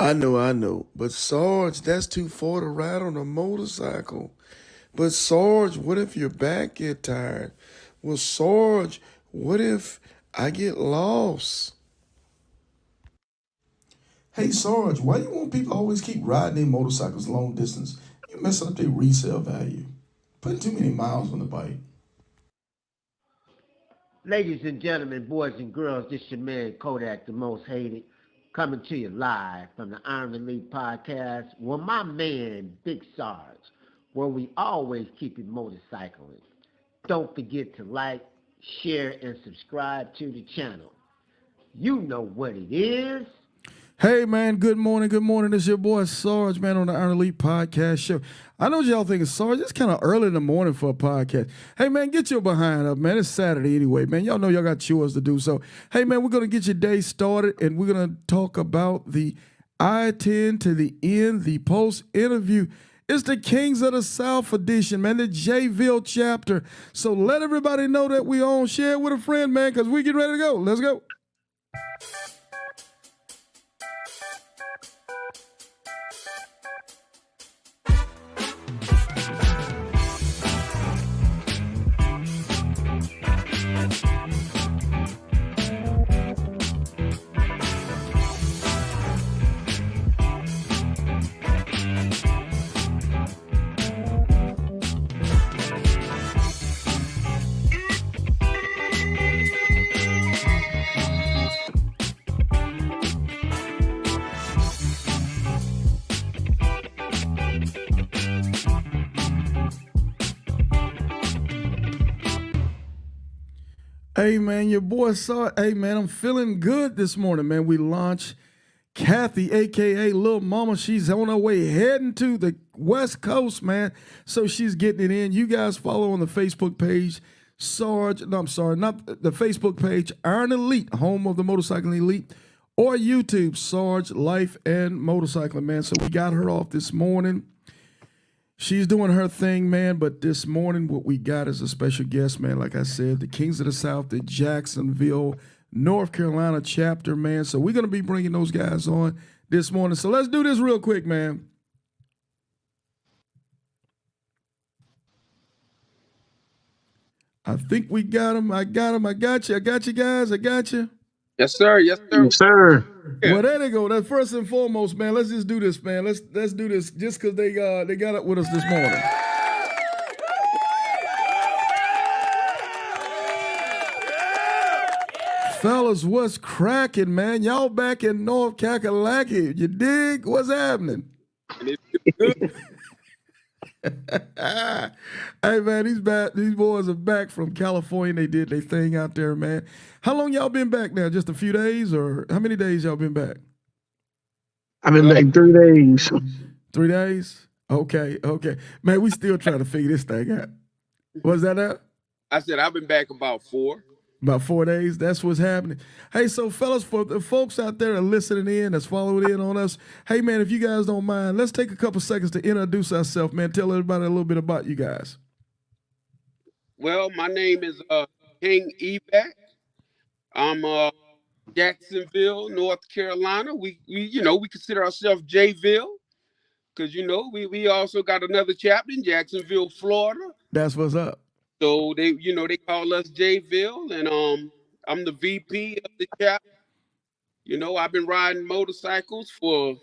I know. But Sarge, that's too far to ride on a motorcycle. But Sarge, what if your back get tired? Well, Sarge, what if I get lost? Hey Sarge, why you want people always keep riding their motorcycles long distance? You messing up their resale value. Putting too many miles on the bike. Ladies and gentlemen, boys and girls, this your man Kodak, the most hated, coming to you live from the Iron Elite podcast with my man Big Sarge, where we always keep it motorcycling. Don't forget to like, share, and subscribe to the channel. You know what it is. Hey, man, good morning. Good morning. It's your boy Sarge, man, on the Iron Elite podcast show. I know y'all think it's Sarge. It's kind of early in the morning for a podcast. Hey, man, get your behind up, man. It's Saturday anyway, man. Y'all know y'all got chores to do. So, hey, man, we're going to get your day started, and we're going to talk about the I-10 to the end, the post-interview. It's the Kings of the South edition, man, the J'ville chapter. So let everybody know that we on. Share it with a friend, man, because we get ready to go. Let's go. Hey, man, your boy saw. Hey, man, I'm feeling good this morning, man. We launched Kathy, a.k.a. Lil Mama. She's on her way heading to the West Coast, man. So she's getting it in. You guys follow on the Facebook page, Sarge. No, I'm sorry, not the Facebook page, Iron Elite, home of the motorcycling elite, or YouTube, Sarge Life and Motorcycling, man. So we got her off this morning. She's doing her thing, man, but this morning what we got is a special guest, man. Like I said, the Kings of the South, the Jacksonville, North Carolina chapter, man. So we're going to be bringing those guys on this morning. So let's do this real quick, man. I think we got him. I got him. I got you. I got you, guys. I got you. Yes, sir. Yes, sir. Yes, sir. Yeah. Well, there they go. That's first and foremost, man. Let's just do this, man. Let's do this just because they got up with us this morning. Fellas, what's cracking, man? Y'all back in North Kakalaki. You dig? What's happening? Hey, man, these boys are back from California. They did their thing out there, man. How long y'all been back now? Just a few days, or how many days y'all been back? I've been back 3 days. 3 days? Okay. Man, we still trying to figure this thing out. Was that up? I said I've been back about 4. About 4 days. That's what's happening. Hey, so fellas, for the folks out there that are listening in, that's following in on us, hey, man, if you guys don't mind, let's take a couple seconds to introduce ourselves, man. Tell everybody a little bit about you guys. Well, my name is King Evac. I'm Jacksonville, North Carolina. We consider ourselves J'ville because we also got another chapter in Jacksonville, Florida. That's what's up. So they call us J'ville, and I'm the VP of the chapter. I've been riding motorcycles for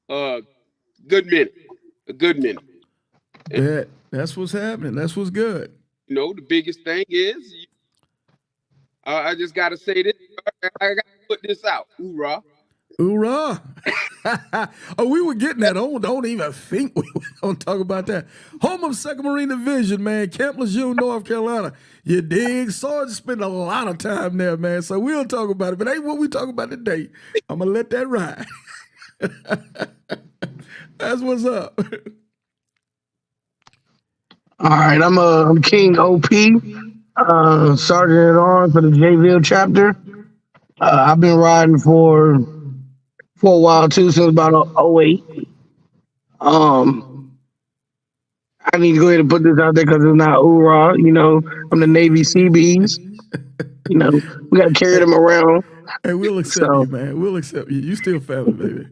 a good minute. And, that's what's happening. That's what's good. The biggest thing is I just got to say this. I got to put this out. Hoorah. Hoorah. Oh, we were getting that. Don't even think we were going to talk about that. Home of 2nd Marine Division, man. Camp Lejeune, North Carolina. You dig? Sarge spent a lot of time there, man. So we'll talk about it. But ain't what we talk about today. I'm going to let that ride. That's what's up. All right, I'm King OP, Sergeant at Arms for the J'ville chapter. I've been riding for a while too, since about 08. I need to go ahead and put this out there because it's not hoorah. I'm the Navy Seabees. We got to carry them around. Hey, we'll accept So you, man. We'll accept you. You still family, baby.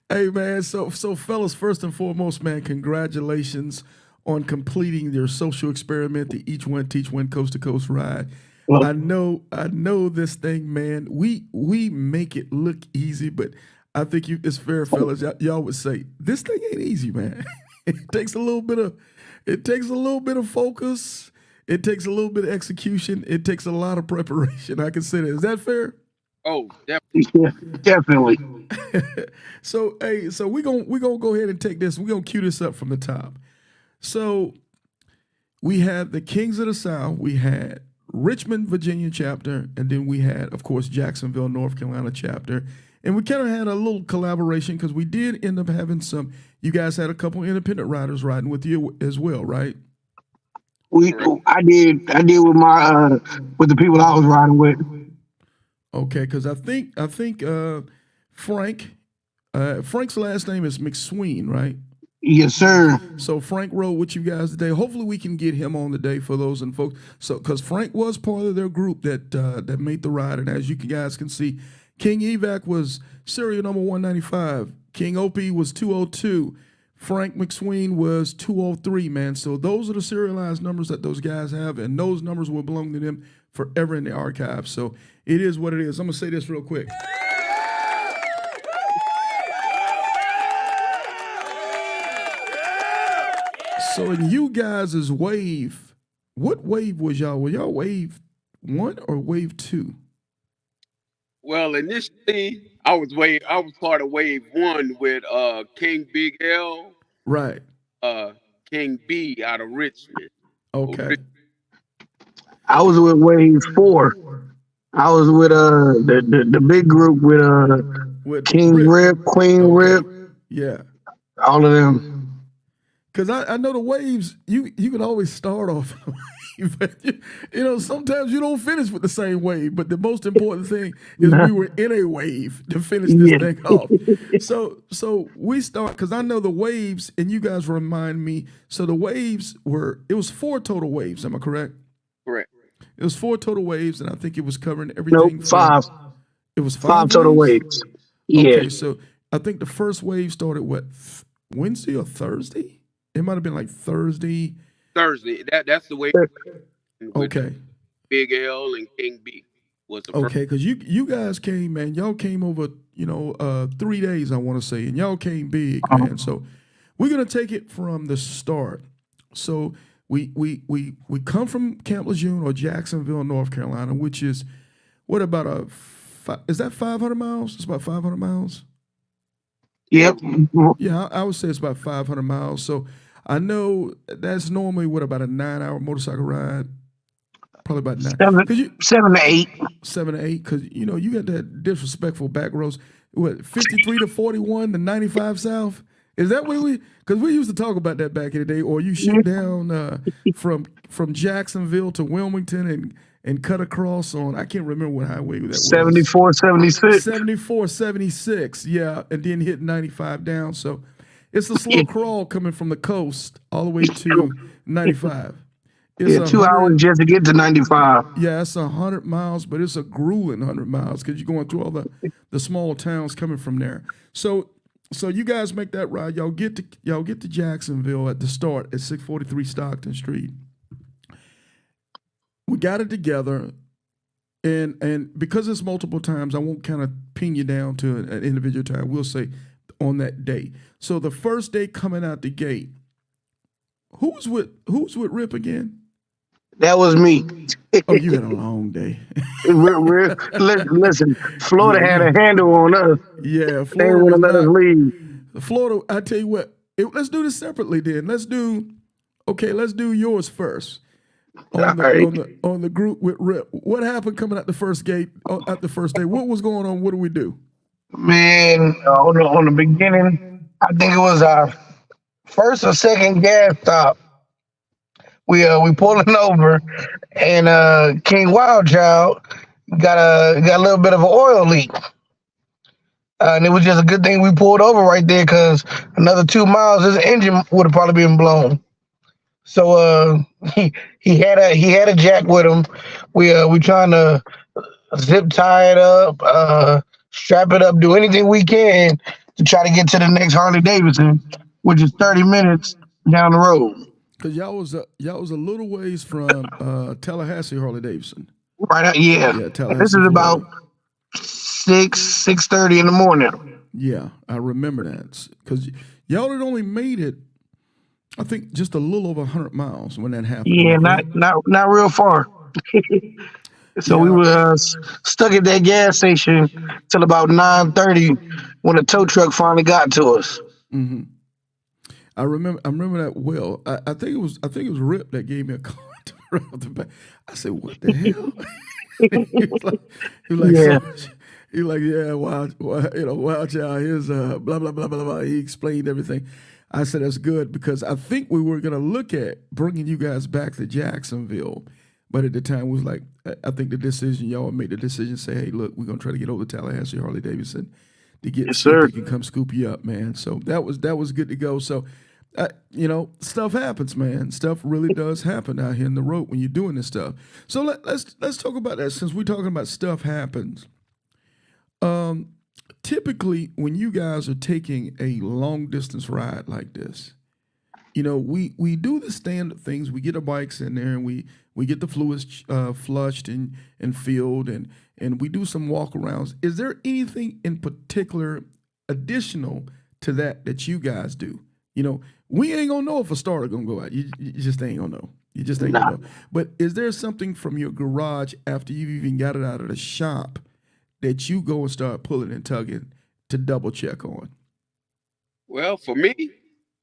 Hey, man. So fellas, first and foremost, man, congratulations on completing your social experiment, the Each One Teach One Coast to Coast ride. well, I know this thing, man. We make it look easy, but I think it's fair, fellas. Y'all would say this thing ain't easy, man. It takes a little bit of focus. It takes a little bit of execution. It takes a lot of preparation. I can say that. Is that fair? Oh, definitely. yeah, definitely. So we're gonna go ahead and take this. We're gonna cue this up from the top. So we had the Kings of the South, we had Richmond, Virginia chapter, and then we had, of course, Jacksonville, North Carolina chapter. And we kind of had a little collaboration because we did end up having you guys had a couple independent riders riding with you as well, right? I did with my with the people I was riding with. Okay, because I think Frank's last name is McSween, right? Yes, sir. So Frank rode with you guys today. Hopefully, we can get him on today for those and folks. So, because Frank was part of their group that made the ride, and as you guys can see, King Evac was serial number 195. King OP was 202. Frank McSween was 203. Man, so those are the serialized numbers that those guys have, and those numbers will belong to them forever in the archive. So it is what it is. I'm gonna say this real quick. So in you guys' wave, what wave was y'all? Were y'all wave 1 or wave 2? Well, initially, I was part of wave 1 with King Big L, Right. King B out of Richmond. Okay. I was with Wave 4. I was with the big group with King Rip, Queen Rip, Yeah. all of them. Because I know the waves, you can always start off. But sometimes you don't finish with the same wave. But the most important thing is we were in a wave to finish this Yeah. thing off. So we start, because I know the waves, and you guys remind me. So the waves it was 4 total waves. Am I correct? Correct. It was 4 total waves, and I think it was covering Nope, everything. 5. It was 5 total waves. Yeah. Okay, so I think the first wave started Wednesday or Thursday? It might have been like Thursday. Thursday. That's the way. Okay. Big L and King B was the first. Okay, because you guys came, man. Y'all came over, 3 days, I want to say, and y'all came big, man. So we're gonna take it from the start. So we come from Camp Lejeune or Jacksonville, North Carolina, which is what about is that 500 miles? It's about 500 miles. Yep. Yeah, I would say it's about 500 miles. So I know that's normally about a 9-hour motorcycle ride. Probably about 9. 7 to 8. 7 to 8, because you got that disrespectful back roads. What, 53 to 41 to 95 south? Is that what because we used to talk about that back in the day, or you shoot down from Jacksonville to Wilmington and cut across on, I can't remember what highway that was. 74, 76. 74, 76, yeah, and then hit 95 down. So it's a slow crawl coming from the coast all the way to 95. It's 2 hours just to get to 95. Yeah, it's 100 miles, but it's a grueling 100 miles because you're going through all the small towns coming from there. So you guys make that ride. Y'all get to Jacksonville at the start at 643 Stockton Street. We got it together, and because it's multiple times, I won't kind of pin you down to an individual time. We'll say on that day. So the first day coming out the gate, who's with Rip again? That was me. Oh, you had a long day. Listen, Florida had a handle on us. Yeah, They didn't want to let us leave. Florida, I tell you what, let's do this separately then. Let's do yours first. On the group with Rip. What happened coming out the first gate, at the first day? What was going on? What do we do? Man, on the beginning, I think it was our first or second gas stop. We pulling over, and King Wildchild got a little bit of an oil leak, and it was just a good thing we pulled over right there because another 2 miles, his engine would have probably been blown. So he had a jack with him. We trying to zip tie it up, strap it up, do anything we can to try to get to the next Harley Davidson, which is 30 minutes down the road. Cause y'all was a little ways from Tallahassee, Harley Davidson. Right out, yeah. Yeah, This Tallahassee, is about Florida. 6:30 in the morning. Yeah, I remember that. Cause y'all had only made it, I think, just a little over 100 miles when that happened. Am I Yeah, correct? not real far. So we Yeah. were stuck at that gas station till about 9:30 when the tow truck finally got to us. Hmm. I remember that well. I think it was Rip that gave me a call around the back. I said, "What the hell?" he was like, he was like, Yeah, so he was like, yeah, watch out. Here's blah blah blah blah blah. He explained everything. I said that's good because I think we were gonna look at bringing you guys back to Jacksonville, but at the time it was like I think the decision y'all made the decision say, hey, look, we're gonna try to get over to Tallahassee Harley Davidson to get yes, see if sir. they can come scoop you up, man. So that was good to go. So. Stuff happens, man. Stuff really does happen out here in the road when you're doing this stuff. So let's talk about that since we're talking about stuff happens. Um, Typically, when you guys are taking a long distance ride like this, we do the standard things. We get our bikes in there and we get the fluids flushed and filled and we do some walkarounds. Is there anything in particular additional to that you guys do? We ain't gonna know if a starter gonna go out. You just ain't gonna know. You just ain't Nah. gonna know. But is there something from your garage after you've even got it out of the shop that you go and start pulling and tugging to double check on? Well, for me,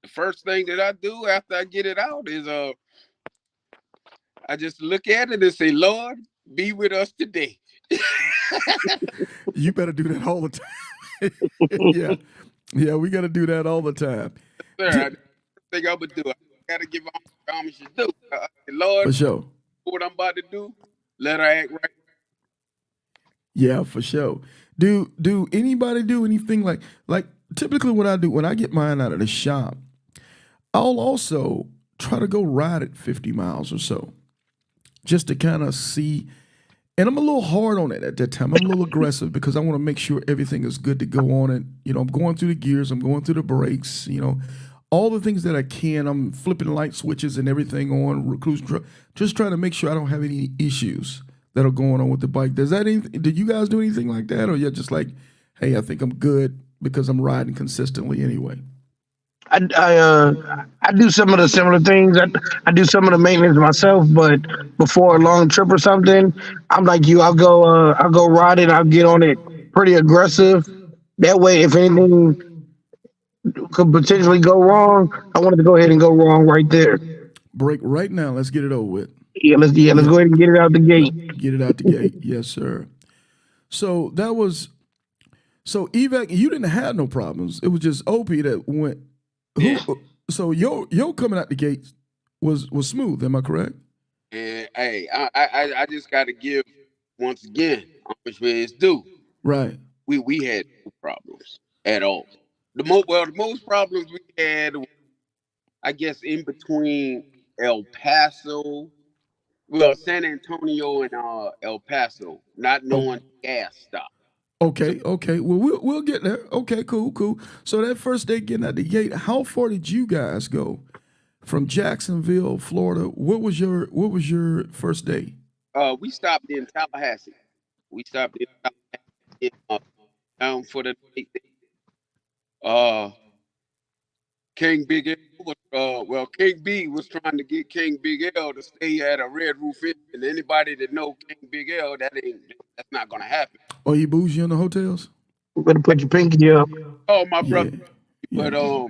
the first thing that I do after I get it out is I just look at it and say, Lord, be with us today. You better do that all the time. Yeah, yeah, we got to do that all the time. Sir, J- that's the first thing I would do. I gotta give all the promise you do. Lord, For sure. what I'm about to do, let her act right. Yeah, for sure. Do anybody do anything like typically what I do when I get mine out of the shop, I'll also try to go ride it 50 miles or so just to kind of see. And I'm a little hard on it at that time. I'm a little aggressive because I want to make sure everything is good to go on it. I'm going through the gears, I'm going through the brakes, all the things that I can. I'm flipping light switches and everything on, cruise control, just trying to make sure I don't have any issues that are going on with the bike. Did you guys do anything like that? Or you're just like, hey, I think I'm good because I'm riding consistently anyway? I do some of the similar things. I do some of the maintenance myself, but before a long trip or something, I'm like you. I'll go ride it. I'll get on it pretty aggressive. That way, if anything could potentially go wrong, I wanted to go ahead and go wrong right there. Break right now. Let's get it over with. Let's Yeah. go ahead and get it out the Let gate. get it out the gate. Yes, sir. So that was so evac. You didn't have no problems. It was just OP that went. Who? Yeah. So your coming out the gate was smooth. Am I correct? And hey, I just gotta give once again homage where it's due. Right. We had no problems at all. The most problems we had, I guess, in between El Paso, well, San Antonio and El Paso, not Oh, knowing gas stop. So okay. Okay. Well, we'll get there. Okay. Cool. Cool. So that first day getting out the gate, how far did you guys go from Jacksonville, Florida? What was your first day? we stopped in Tallahassee. We stopped in Tallahassee down for the night. Uh, King Big L was King B was trying to get King Big L to stay at a Red Roof Inn. And anybody that know King Big L, that's not gonna happen. Oh, he boozy in the hotels? You better put your pinky up. Oh, my Yeah. brother, Yeah. but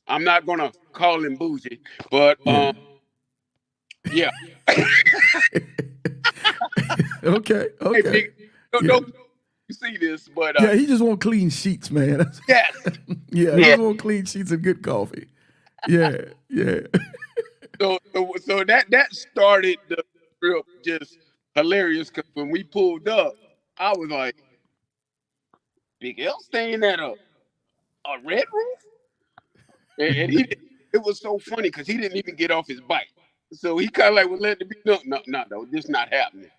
I'm not gonna call him bougie, but Yeah. yeah. Okay. Hey, Okay. big, Yeah. don't you see this? But Yeah. He just want clean sheets, man. yes, Yeah. He Yeah. just want clean sheets and good coffee. Yeah. Yeah. so that started the trip just hilarious because when we pulled up, I was like, Big L staying at a Red Roof, and he didn't it was so funny because he didn't even get off his bike. So he kind of like was letting it be no, this not happening.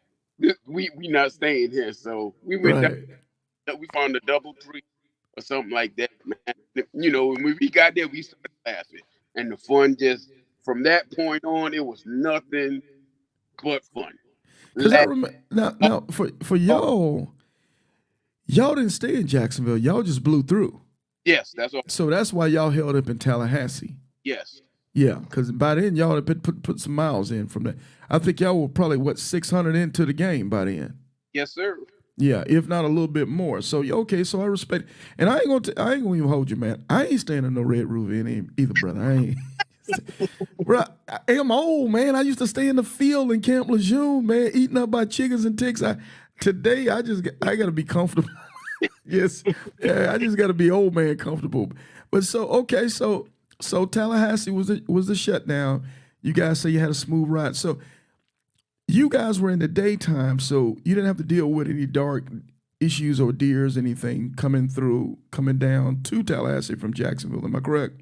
We not staying here. So we went down. We found a double tree or something like that, man. You know, when we got there, we started laughing, and the fun just from that point on, it was nothing but fun. Because I remember now for y'all didn't stay in Jacksonville. Y'all just blew through. Yes, that's all. So that's why y'all held up in Tallahassee. Yes. Yeah, because by then y'all had put some miles in from that. I think y'all were probably 600 into the game by then. Yes, sir. Yeah, if not a little bit more. So okay, so I respect, and I ain't gonna even hold you, man. I ain't staying in no Red Roof Inn either, brother. I ain't. Bro, I'm old, man. I used to stay in the field in Camp Lejeune, man, eating up by chickens and ticks. Today I gotta be comfortable. Yes, yeah, I just gotta be old man comfortable. But so okay, so Tallahassee was the shutdown. You guys say you had a smooth ride. So you guys were in the daytime, so you didn't have to deal with any dark issues or deers, anything coming down to Tallahassee from Jacksonville. Am I correct?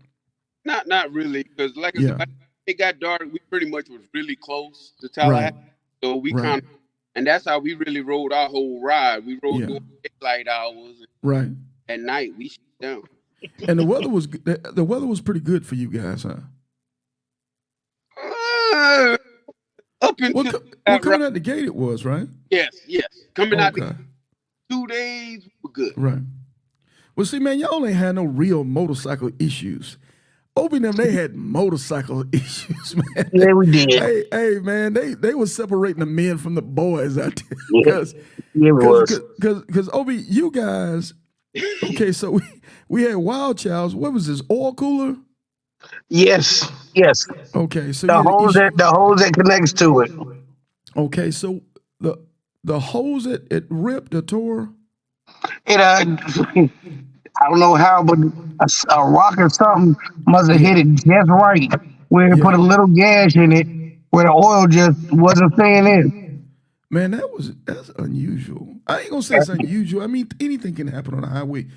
Not really, because like I said, when it got dark, we pretty much was really close to Tallahassee. Right. So we kind of, and that's how we really rode our whole ride. We rode during daylight hours. Right. At night, we shut down. And the weather was pretty good for you guys, huh? Up until coming out the gate, it was, right? Yes. Coming out the 2 days, we were good. Right. Well, see, man, y'all ain't had no real motorcycle issues. Obi and them, they had motorcycle issues, man. Yeah, we did. Hey, man, they were separating the men from the boys out there. Because Obi, you guys, okay, so we had Wild Child's. What was this, oil cooler? Yes. Okay, so the hose that connects to it. Okay, so the hose it ripped or tore. It I don't know how, but a rock or something must have hit it just right, where it put a little gash in it, where the oil just wasn't staying in. Man, that's unusual. I ain't gonna say it's unusual. I mean, anything can happen on a highway,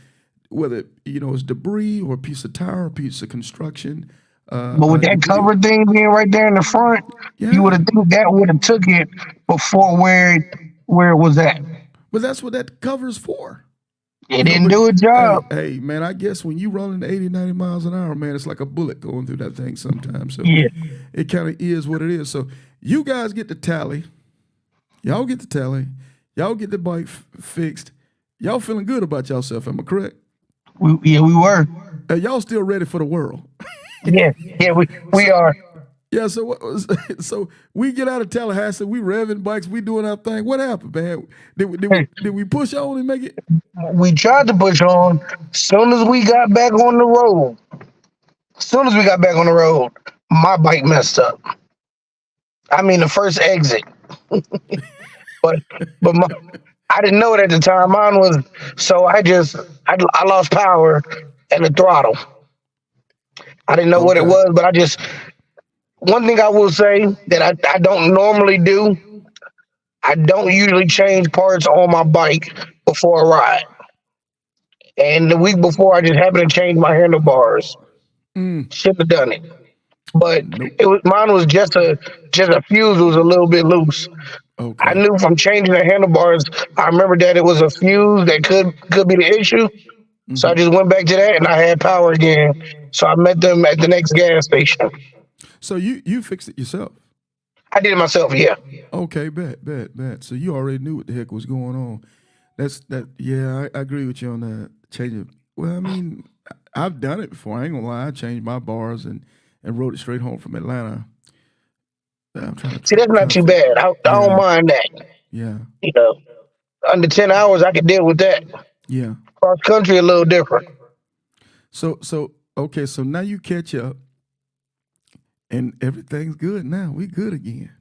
whether it's debris or a piece of tire, a piece of construction. But with that cover thing being right there in the front, you would have think that would have took it before where it was at. But that's what that cover's for. It didn't do a job. Hey, man, I guess when you rolling 80, 90 miles an hour, man, it's like a bullet going through that thing sometimes. So it kind of is what it is. So you guys get the tally. Y'all get the tally. Y'all get the bike fixed. Y'all feeling good about yourself, am I correct? We were. Y'all still ready for the world? Yeah, we are. Yeah, so we get out of Tallahassee, we revving bikes, we doing our thing. What happened, man? Did we push on and make it? We tried to push on. Soon as we got back on the road, my bike messed up. I mean, the first exit. but I didn't know it at the time. Mine was, so I lost power and the throttle. I didn't know what it was, but one thing I will say that I don't normally do, I don't usually change parts on my bike before a ride. And the week before, I just happened to change my handlebars. Shouldn't have done it. But mine was just a fuse was a little bit loose. Okay. I knew from changing the handlebars, I remember that it was a fuse that could be the issue. Mm-hmm. So I just went back to that and I had power again. So I met them at the next gas station. So you fixed it yourself? I did it myself, yeah. Okay, bet. So you already knew what the heck was going on. Yeah, I agree with you on that. Changing. Well, I mean, I've done it before. I ain't gonna lie. I changed my bars and rode it straight home from Atlanta. See, that's not too bad. I don't mind that. Yeah. Under 10 hours, I can deal with that. Yeah. Cross country, a little different. So okay, so now you catch up, and everything's good now. We good again.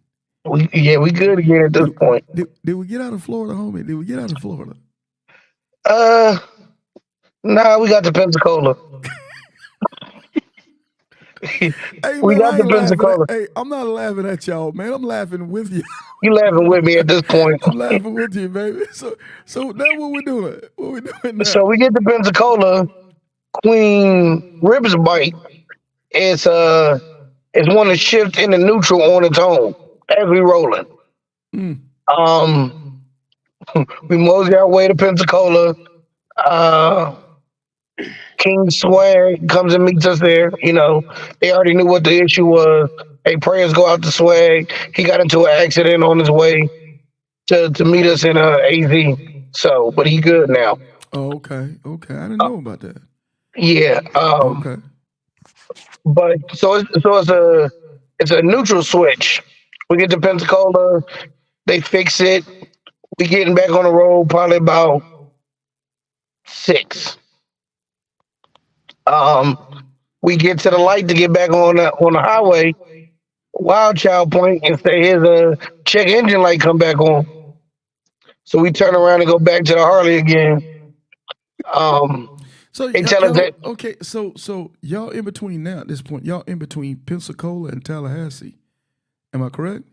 We good again at this point. Did we get out of Florida, homie? Did we get out of Florida? Nah, we got to Pensacola. Hey, we man, got to Pensacola. Hey, I'm not laughing at y'all, man. I'm laughing with you. You laughing with me at this point. I'm laughing with you, baby. So now what we doing? What we doing now? So we get to Pensacola. Queen ribs bike It's it's one to shift into neutral on its own as we rolling. Mm. Um, we mosey our way to Pensacola. Uh, King Swag comes and meets us there. You know, they already knew what the issue was. Hey, prayers go out to Swag. He got into an accident on his way to meet us in AZ. So, but he good now. Oh, okay. Okay. I didn't Uh, know about that. yeah. Okay. But it's a neutral switch. We get to Pensacola, they fix it. We getting back on the road probably about 6. Um, we get to the light to get back on the highway. Wild Child point and say, "Here's a check engine light come back on." So we turn around and go back to the Harley again. Um, So they tell us that okay. So y'all in between now at this point. Y'all in between Pensacola and Tallahassee. Am I correct?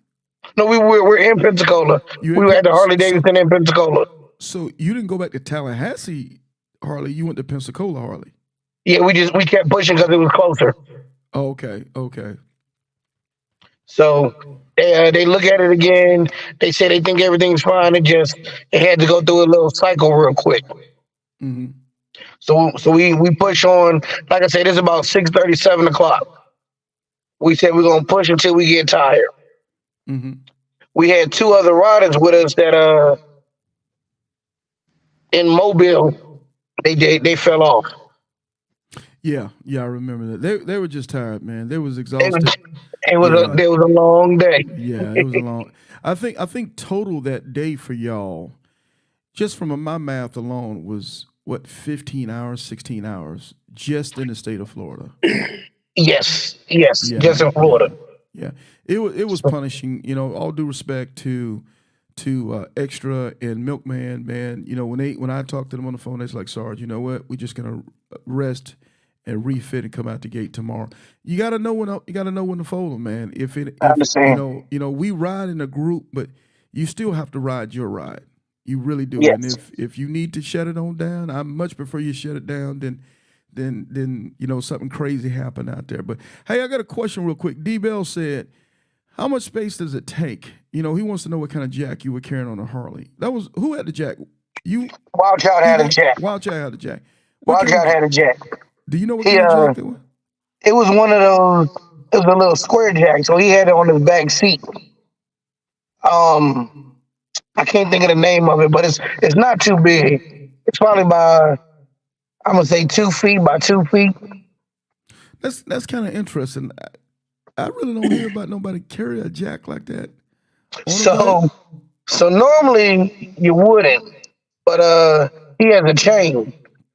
no, we're in Pensacola. You We in were at the Harley so Davidson in Pensacola. so you didn't go back to Tallahassee Harley. You went to Pensacola Harley. Yeah, we kept pushing because it was closer. Oh, okay. Okay. So they look at it again. They say they think everything's fine. It had to go through a little cycle real quick. Mm-hmm. So we push on. Like I said, it's about 6:30, 7 o'clock. We said we're gonna push until we get tired. Mm-hmm. We had 2 other riders with us that in Mobile they fell off. Yeah. Yeah. I remember that. They were just tired, man. They was It was, exhausted. Yeah. it was a long day. Yeah. It was a long. I think total that day for y'all, just from my math alone, was what 15 hours, 16 hours, just in the state of Florida. Yes, Yeah, just in yeah, Florida. yeah. It was punishing. All due respect to Extra and Milkman, man. When I talk to them on the phone, it's like, Sarge, you know what? We're just gonna rest and refit and come out the gate tomorrow. You gotta know when to fold them, man. I If understand. we ride in a group, but you still have to ride your ride. You really do. And Yes, if you need to shut it on down, I much prefer you shut it down than something crazy happen out there. But hey, I got a question real quick. D Bell said, how much space does it take? He wants to know what kind of jack you were carrying on a Harley. That was who had the jack? You, Wild Child had a Evac? jack. Wild Child had the jack. What Wild kind of? Child had a jack. Do you know what He kind of jack that was? it was one of those. It was a little square jack, so he had it on his back seat. Um, I can't think of the name of it, but it's not too big. It's probably by I'm gonna say 2 feet by 2 feet. That's kind of interesting. I really don't hear about nobody carry a jack like that on a back. So so normally you wouldn't, but he has a chain,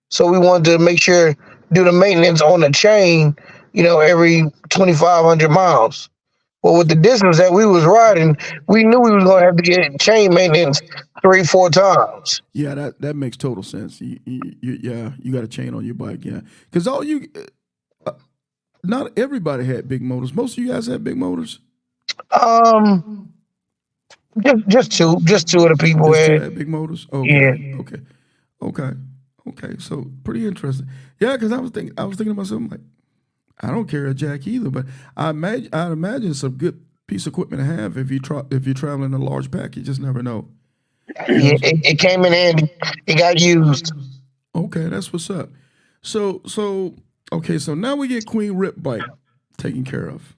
so we wanted to make sure do the maintenance on the chain. Every 2,500 miles. Well, with the distance that we was riding, we knew we was gonna have to get chain maintenance 3, 4 times. Yeah, that makes total sense. Yeah, you got a chain on your bike, yeah. Because not everybody had big motors. Most of you guys had big motors. Um, just two of the people Just two had. had big motors. Okay, Yeah, okay, okay, okay. So pretty interesting. Yeah, because I was thinking about something like I don't carry a jack either, but I'd imagine it's a good piece of equipment to have if you're traveling a large pack. You just never know. You know. yeah. It came in handy. It got used. Okay, that's what's up. So okay, so now we get Queen Rip bike taken care of.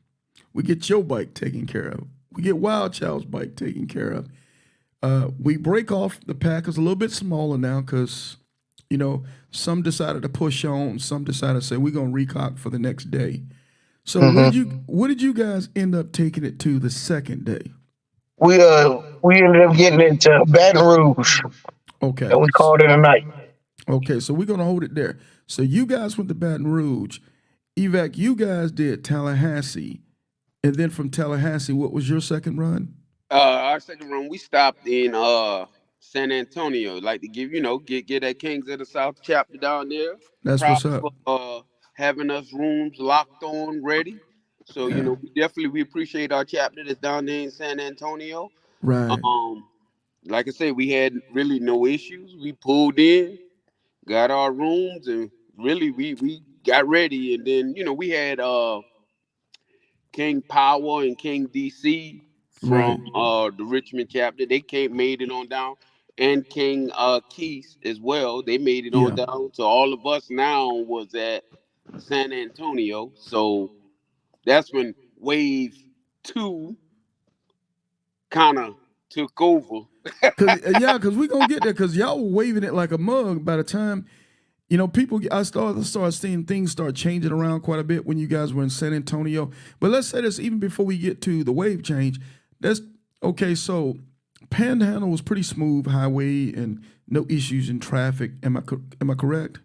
We get your bike taken care of. We get Wild Child's bike taken care of. We break off the packers a little bit smaller now because some decided to push on, some decided to say we're gonna recock for the next day. So Hmm. what did you guys end up taking it to the second day? We ended up getting it to Baton Rouge, Okay, and we called it a night. okay, so we're gonna hold it there. So you guys went to Baton Rouge, Evac. You guys did Tallahassee, and then from Tallahassee, what was your second run? Our second run, we stopped in San Antonio. Like to give get that Kings of the South chapter down there. That's Proud what's up. for having us rooms locked on, ready. So Yeah, we appreciate our chapter that's down there in San Antonio. right. Um, like I said, we had really no issues. We pulled in, got our rooms, and really we got ready, and then we had King Power and King DC Right. from the Richmond chapter. They came made it on down, and King Keith as well. They made it on Yeah. down. So all of us now was at San Antonio. So that's when Wave 2 kind of took over. Cause we gonna get there. Cause y'all were waving it like a mug by the time people. I started seeing things start changing around quite a bit when you guys were in San Antonio. But let's say this even before we get to the wave change. That's okay. So Panhandle was pretty smooth highway and no issues in traffic. Am I correct?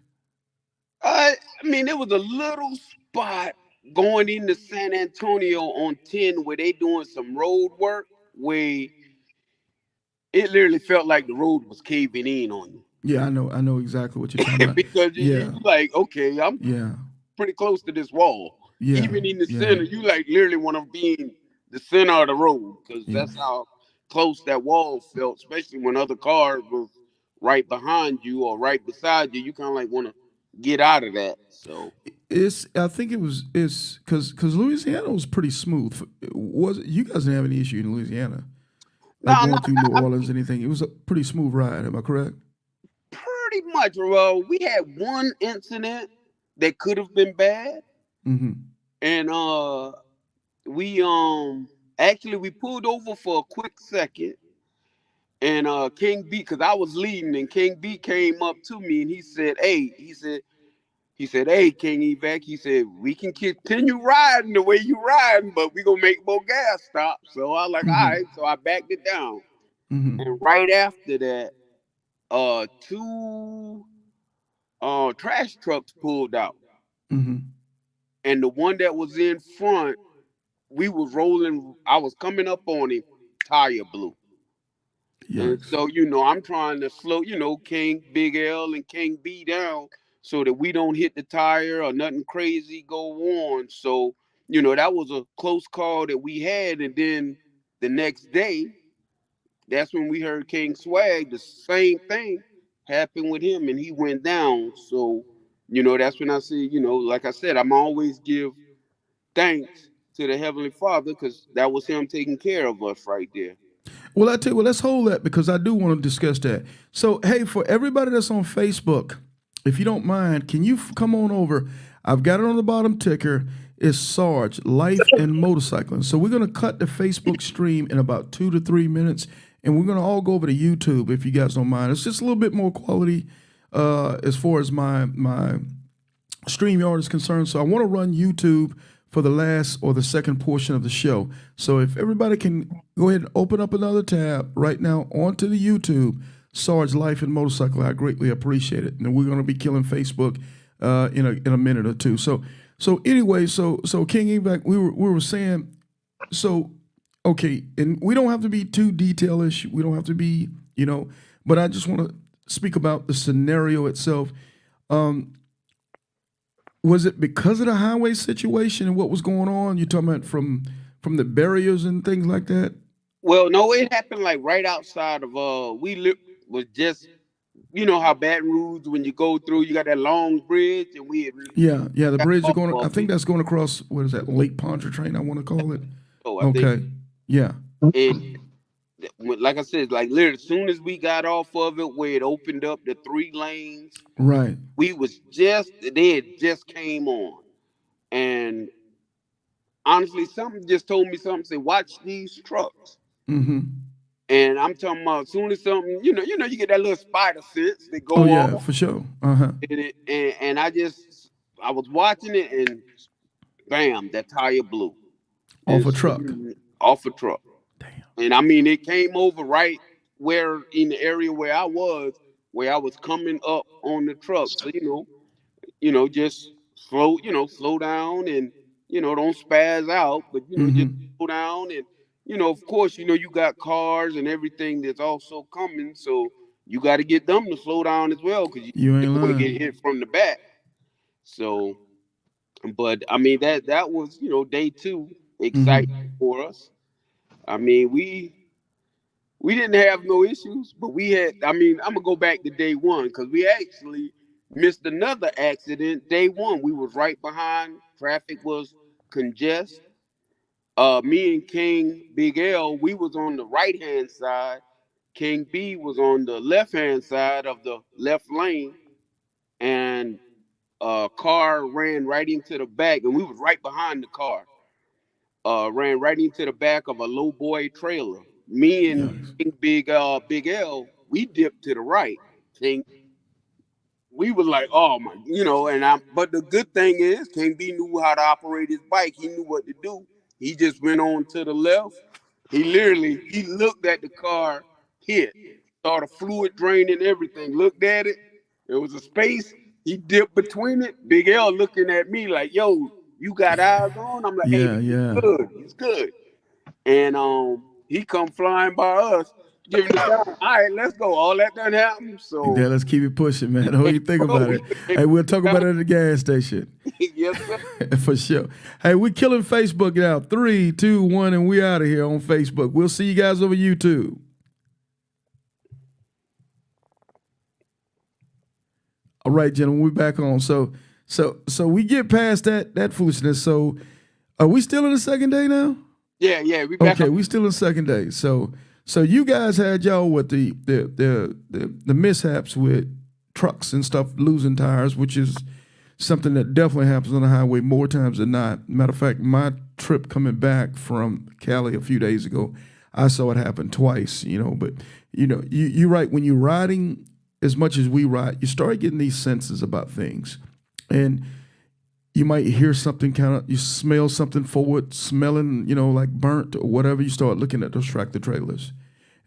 I mean, there was a little spot going into San Antonio on 10 where they doing some road work where it literally felt like the road was caving in on you. Yeah, I know exactly what you're talking about. Because Yeah, you like, okay, I'm yeah, pretty close to this wall. yeah, Even in the yeah, center, you like literally want to be in the center of the road because yeah. that's how close that wall felt, especially when other cars was right behind you or right beside you. You kind of like want to get out of that. So I think it's because Louisiana was pretty smooth. Was you guys didn't have any issue in Louisiana, like no, going no, through New Orleans, anything? It was a pretty smooth ride. Am I correct? pretty much. Well, we had one incident that could have been bad, Mm-hmm. and we actually we pulled over for a quick second, and King B, because I was leading, and King B came up to me and he said, "Hey," he said, "Hey, King Evac," he said, "we can continue riding the way you riding, but we gonna make more gas stops." So I was like, all Mm-hmm. right, so I backed it down, Mm-hmm. and right after that, two trash trucks pulled out, Mm-hmm. and the one that was in front, we was rolling. I was coming up on him, tire blew. And Yikes. so, I'm trying to slow, King Big L and King B down so that we don't hit the tire or nothing crazy go on. So, that was a close call that we had. And then the next day, that's when we heard King Swag, the same thing happened with him and he went down. So, that's when I say, like I said, I'm always give thanks to the Heavenly Father because that was him taking care of us right there. Well, I tell you what, let's hold that because I do want to discuss that. So, hey, for everybody that's on Facebook, if you don't mind, can you come on over? I've got it on the bottom ticker. It's Sarge, Life and Motorcycling. So we're going to cut the Facebook stream in about 2 to 3 minutes, and we're going to all go over to YouTube if you guys don't mind. It's just a little bit more quality as far as my StreamYard is concerned. So I want to run YouTube for the last or the second portion of the show. So if everybody can go ahead and open up another tab right now onto the YouTube, Sarge Life and Motorcycle, I greatly appreciate it. And we're going to be killing Facebook in a minute or two. So anyway, so King Evac, we were saying, so okay, and we don't have to be too detailish. We don't have to be, but I just want to speak about the scenario itself. Was it because of the highway situation and what was going on? You're talking about from the barriers and things like that? Well, no, it happened like right outside of was just how Baton Rouge when you go through you got that long bridge and we had Yeah, the got bridge is off going. I of think it. that's going across. What is that? Lake Pontchartrain, I want to call it. So I think Okay. Yeah. and like I said, like literally as soon as we got off of it where it opened up the 3 lanes, Right. they had just came on. And honestly, something just told me something, say, watch these trucks. Mm-hmm. And I'm talking about as soon as something, you get that little spider sense that Oh go yeah, off. for sure. Uh-huh. And I was watching it and bam, that tire blew. Off And a so, truck. off a truck. Damn. And I mean, it came over right where in the area where I was coming up on the truck. So, just slow down and, don't spaz out, but, just Mm-hmm. slow down. And, of course, you got cars and everything that's also coming. So you got to get them to slow down as well because You you ain't don't want to get lying. hit from the back. So, but I mean, that was, day 2 exciting Mm-hmm. for us. I mean, we didn't have no issues, but we had, I mean, I'm going to go back to day 1 because we actually Missed another accident. Day one, we was right behind. Traffic was congested. Me and King Big L, we was on the right hand side. King B was on the left hand side of the left lane, and a car ran right into the back, and we was right behind the car. Ran right into the back of a low boy trailer. Me and Yikes. King Big L, we dipped to the right. King, we was like, oh my, and but the good thing is King B knew how to operate his bike. He knew what to do. He just went on to the left. He looked at the car, hit, saw the fluid draining, everything, looked at it. There was a space. He dipped between it. Big L looking at me like, yo, you got eyes on? I'm like, hey, Yeah, yeah. he's good. And he come flying by us, giving the sign, all right, let's go. All that done happened. So Yeah, let's keep it pushing, man. Don't you think about it. Hey, we'll talk about it at the gas station. Yes, sir. For sure. Hey, we're killing Facebook now. 3, 2, 1, and we out of here on Facebook. We'll see you guys over YouTube. All right, gentlemen, we're back on. So we get past that foolishness. So are we still in the second day now? Yeah, we back Okay, up. we still in the second day. So you guys had y'all with the mishaps with trucks and stuff losing tires, which is something that definitely happens on the highway more times than not. Matter of fact, my trip coming back from Cali a few days ago, I saw it happen twice. But you're right. When you're riding as much as we ride, you start getting these senses about things, and you might hear something you smell something forward, smelling, like burnt or whatever. You start looking at those tractor trailers.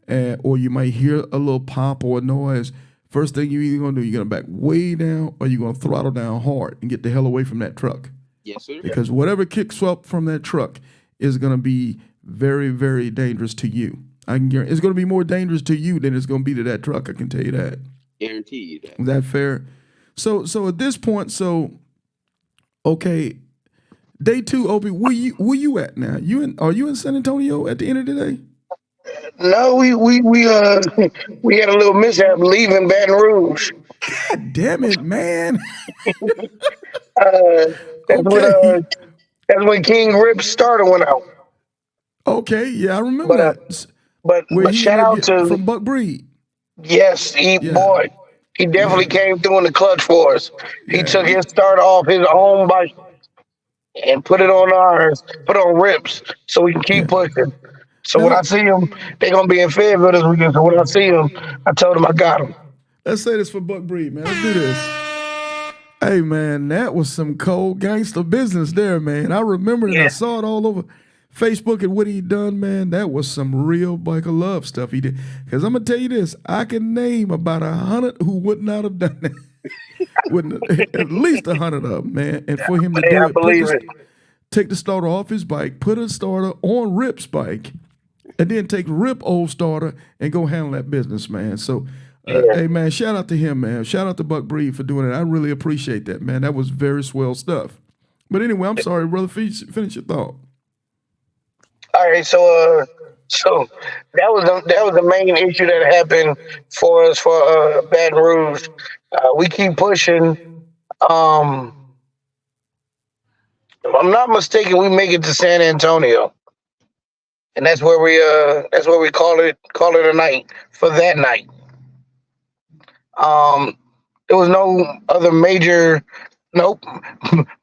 Or you might hear a little pop or a noise. First thing you're either going to do, you're going to back way down or you're going to throttle down hard and get the hell away from that truck. Yes, sir. Because whatever kicks up from that truck is going to be very, very dangerous to you. I can guarantee it's going to be more dangerous to you than it's going to be to that truck. I can tell you that. Guarantee you that. Is that fair? So at this point, okay, day 2, Opie, where you at now? Are you in San Antonio at the end of the day? No, we had a little mishap leaving Baton Rouge. God damn it, man. That's Okay. when King Rip's starter went out. Okay, yeah, I remember that. But Where he shout ended up out to from Buck Breed. yes, boy, he definitely came through in the clutch for us. He Yeah. took his starter off his own bike and put it on ours, put on Rips, so we can keep pushing. So when Now, I see him, they're gonna be in Fayetteville this weekend. So when I see him, I told him I got him. let's say this for Buck Breed, man. Let's do this. Hey, man, that was some cold gangster business there, man. I remember it. Yeah. I saw it all over Facebook and what he done, man. That was some real bike of love stuff he did. Because I'm going to tell you this, I can name about 100 who would not have done that. At least 100 of them, man. And for him to do I it, believe it. take the starter off his bike, put a starter on Rip's bike, and then take Rip old starter and go handle that business, man. So, hey, man, shout out to him, man. Shout out to Buck Breed for doing it. I really appreciate that, man. That was very swell stuff. But anyway, I'm sorry, brother. Finish your thought. All right, so that was the main issue that happened for us for Baton Rouge. We keep pushing. If I'm not mistaken, we make it to San Antonio, and that's where we call it a night for that night. There was no other major. Nope,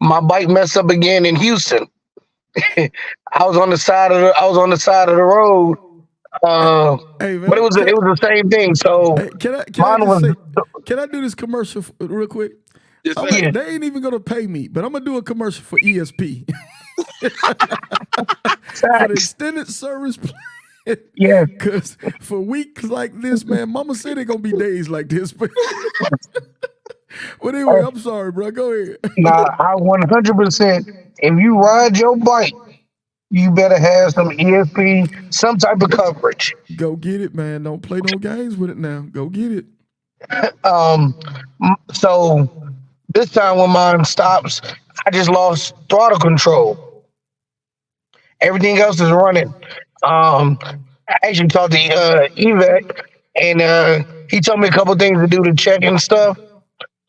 my bike messed up again in Houston. I was on the side of the road, Hey, man, but it was the same thing. So Hey, can I do this commercial real quick? Yes, I'm sir. like, they ain't even gonna pay me, but I'm gonna do a commercial for ESP for the extended service plan. yeah, Cause for weeks like this, man, Mama said it gonna be days like this. But anyway, I'm sorry, bro. Go ahead. nah, I 100%. If you ride your bike, you better have some ESP, some type of coverage. Go get it, man. Don't play no games with it now. Go get it. So this time when mine stops, I just lost throttle control. Everything else is running. I actually talked to Evac, and he told me a couple things to do to check and stuff.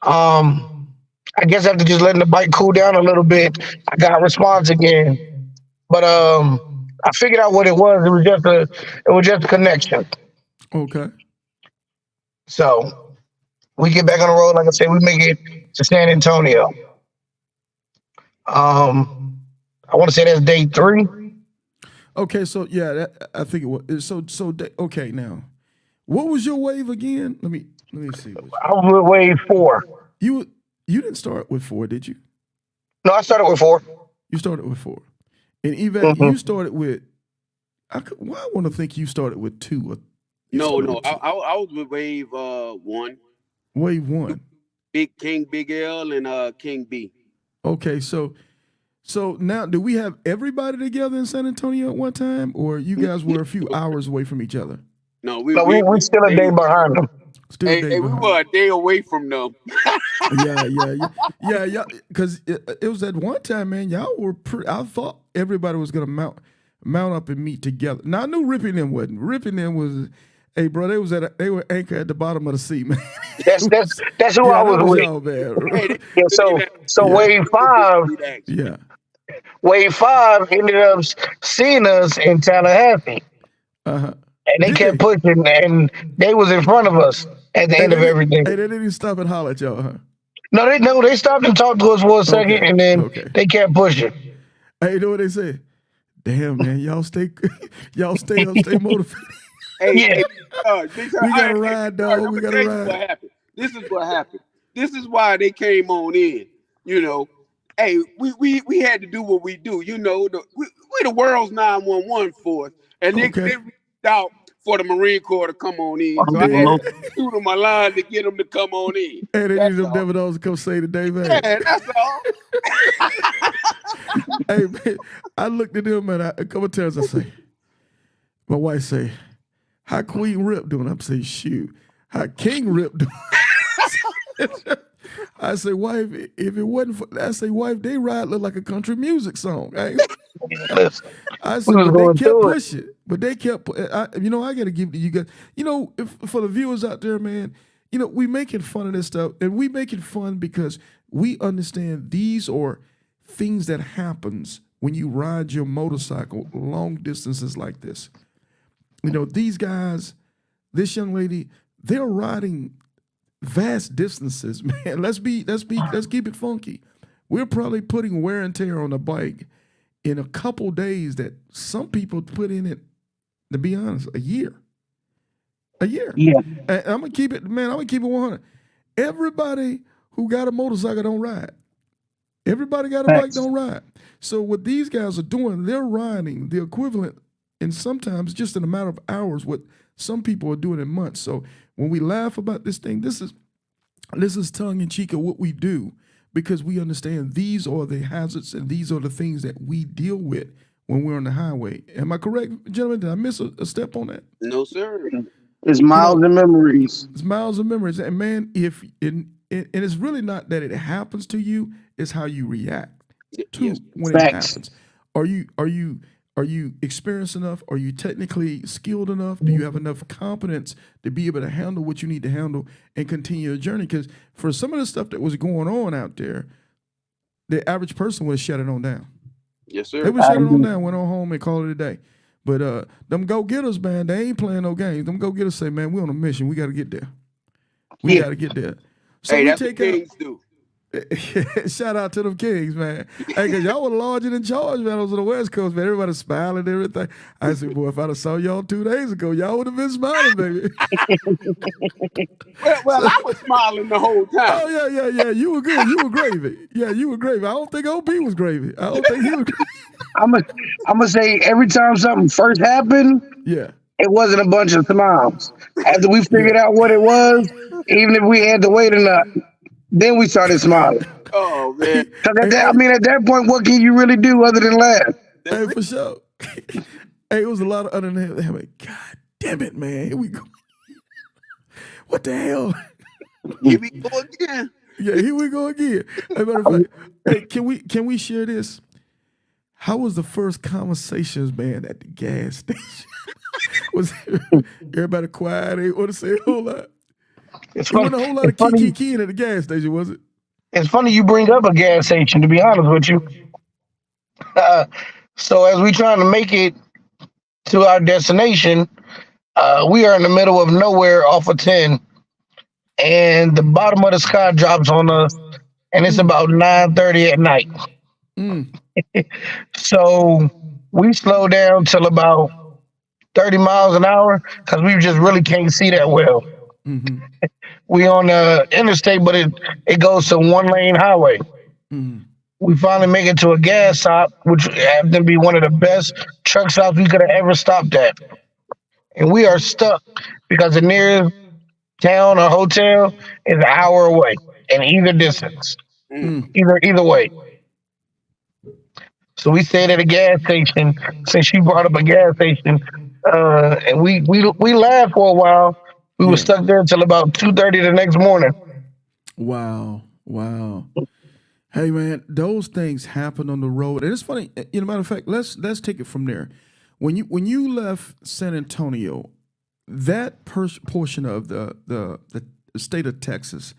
I guess after just letting the bike cool down a little bit, I got a response again. But I figured out what it was. It was just a connection. Okay. So we get back on the road. Like I said, we make it to San Antonio. I want to say that's day 3. Okay, so yeah, I think it was. Okay, now, what was your wave again? Let me see. I was with wave 4. You you didn't start with 4, did you? No, I started with 4. You started with 4, and Evac, Mm-hmm. you started with. Why I want to think you started with 2. You No, started no, with 2. I was with Wave 1, Wave 1. Big King, Big L, and King B. Okay, so now do we have everybody together in San Antonio at one time, or you guys were a few hours away from each other? No, No, we still a day behind them. Still a day we behind. were a day away from them. Yeah. Because it was at one time, man. Y'all were. I thought everybody was gonna mount up and meet together. Now I knew Ripping them wasn't. Ripping them was. Hey, bro, they were anchored at the bottom of the sea, man. That's who I was with. Y'all, man. Yeah, so Yeah. wave 5 Yeah. Wave 5 ended up seeing us in Tallahassee, Uh-huh. and they Did kept they? pushing, and they was in front of us at the end of everything. Hey, they didn't even stop and holler at y'all, huh? No, they stopped and talked to us for a second, Okay. and then Okay. they kept pushing. Hey, you know what they said? Damn, man, y'all stay motivated. Hey, Yeah. Big We gotta Hey, ride, dog. I'ma We gotta tell you ride. what happened. This is what happened. This is why they came on in. You know, hey, we had to do what we do. You know, we the world's 911 force, and they Okay. reached out for the Marine Corps to come on in. So I They- had to shoot them a line to get them to come on in. Hey, they That's need them all. devil dogs to come say today, man. Yeah, that's all. Hey, man, I looked at them and a couple of times I say, my wife say, how Queen Rip doing? I'm saying, shoot, how King Rip doing? I say, wife, if it wasn't for, I say, wife, they ride look like a country music song. I said, We was but they going kept through it. pushing. But they kept, I got to give you guys, for the viewers out there, man, we making fun of this stuff, and we make it fun because we understand these are things that happens when you ride your motorcycle long distances like this. These guys, this young lady, they're riding vast distances, man. Let's keep it funky. We're probably putting wear and tear on the bike in a couple days that some people put in it, to be honest, a year. Yeah. And I'm gonna keep it, man. I'm gonna keep it 100. Everybody who got a motorcycle don't ride. Everybody got a bike don't ride. So what these guys are doing, they're riding the equivalent, and sometimes just in a matter of hours, what some people are doing in months. So when we laugh about this thing, this is tongue in cheek of what we do, because we understand these are the hazards and these are the things that we deal with when we're on the highway. Am I correct, gentlemen? Did I miss a step on that? No, sir. It's miles and memories. It's miles of memories. And man, and it's really not that it happens to you, it's how you react to Yes. when it Facts. happens. Are you experienced enough? Are you technically skilled enough? Do you have enough competence to be able to handle what you need to handle and continue your journey? Because for some of the stuff that was going on out there, the average person would have shut it on down. Yes, They sir. would shut it on down, went on home and called it a day. But them go-getters, man, they ain't playing no games. Them go-getters say, man, we on a mission. We got to get there. We got to get there. So Hey, we that's what take out. kings do. Shout out to them Kings, man. Hey, cause y'all were large and in charge, man. I was on the West Coast, man. Everybody smiling and everything. I said, boy, if I'd have saw y'all 2 days ago, y'all would have been smiling, baby. Well, I was smiling the whole time. Oh, yeah. You were good. You were gravy. Yeah, you were gravy. I don't think OP was gravy. I don't think he was gravy. I'm gonna say every time something first happened, Yeah. it wasn't a bunch of smiles. After we figured out what it was, even if we had to wait enough, then we started smiling. Oh man. Because at that point, what can you really do other than laugh? Hey, for sure. Hey, it was a lot of other than that. I'm like, God damn it, man. Here we go. What the hell? Here we go again. Yeah, here we go again. As a matter of fact, hey, can we share this? How was the first conversations, man, at the gas station? Was everybody quiet? They want to say a whole lot. It's It funny. wasn't a whole lot It's of funny. key at the gas station, was it? It's funny you bring up a gas station. To be honest with you, uh, so as we trying to make it to our destination, we are in the middle of nowhere off of 10, and the bottom of the sky drops on us, and it's about 9:30 at night. Mm. So we slow down till about 30 miles an hour because we just really can't see that well. Mm-hmm. We on the interstate, but it goes to one lane highway. Mm-hmm. We finally make it to a gas stop, which happened to be one of the best truck stops we could have ever stopped at. And we are stuck because the nearest town or hotel is an hour away in either distance, Mm. Mm. either way. So we stayed at a gas station since you brought up a gas station, and we laughed for a while. We were Yeah. stuck there until about 2:30 the next morning. Wow. Wow. Hey man, those things happen on the road, and it's funny. Matter of fact, let's take it from there. When you left San Antonio, that portion of the state of Texas,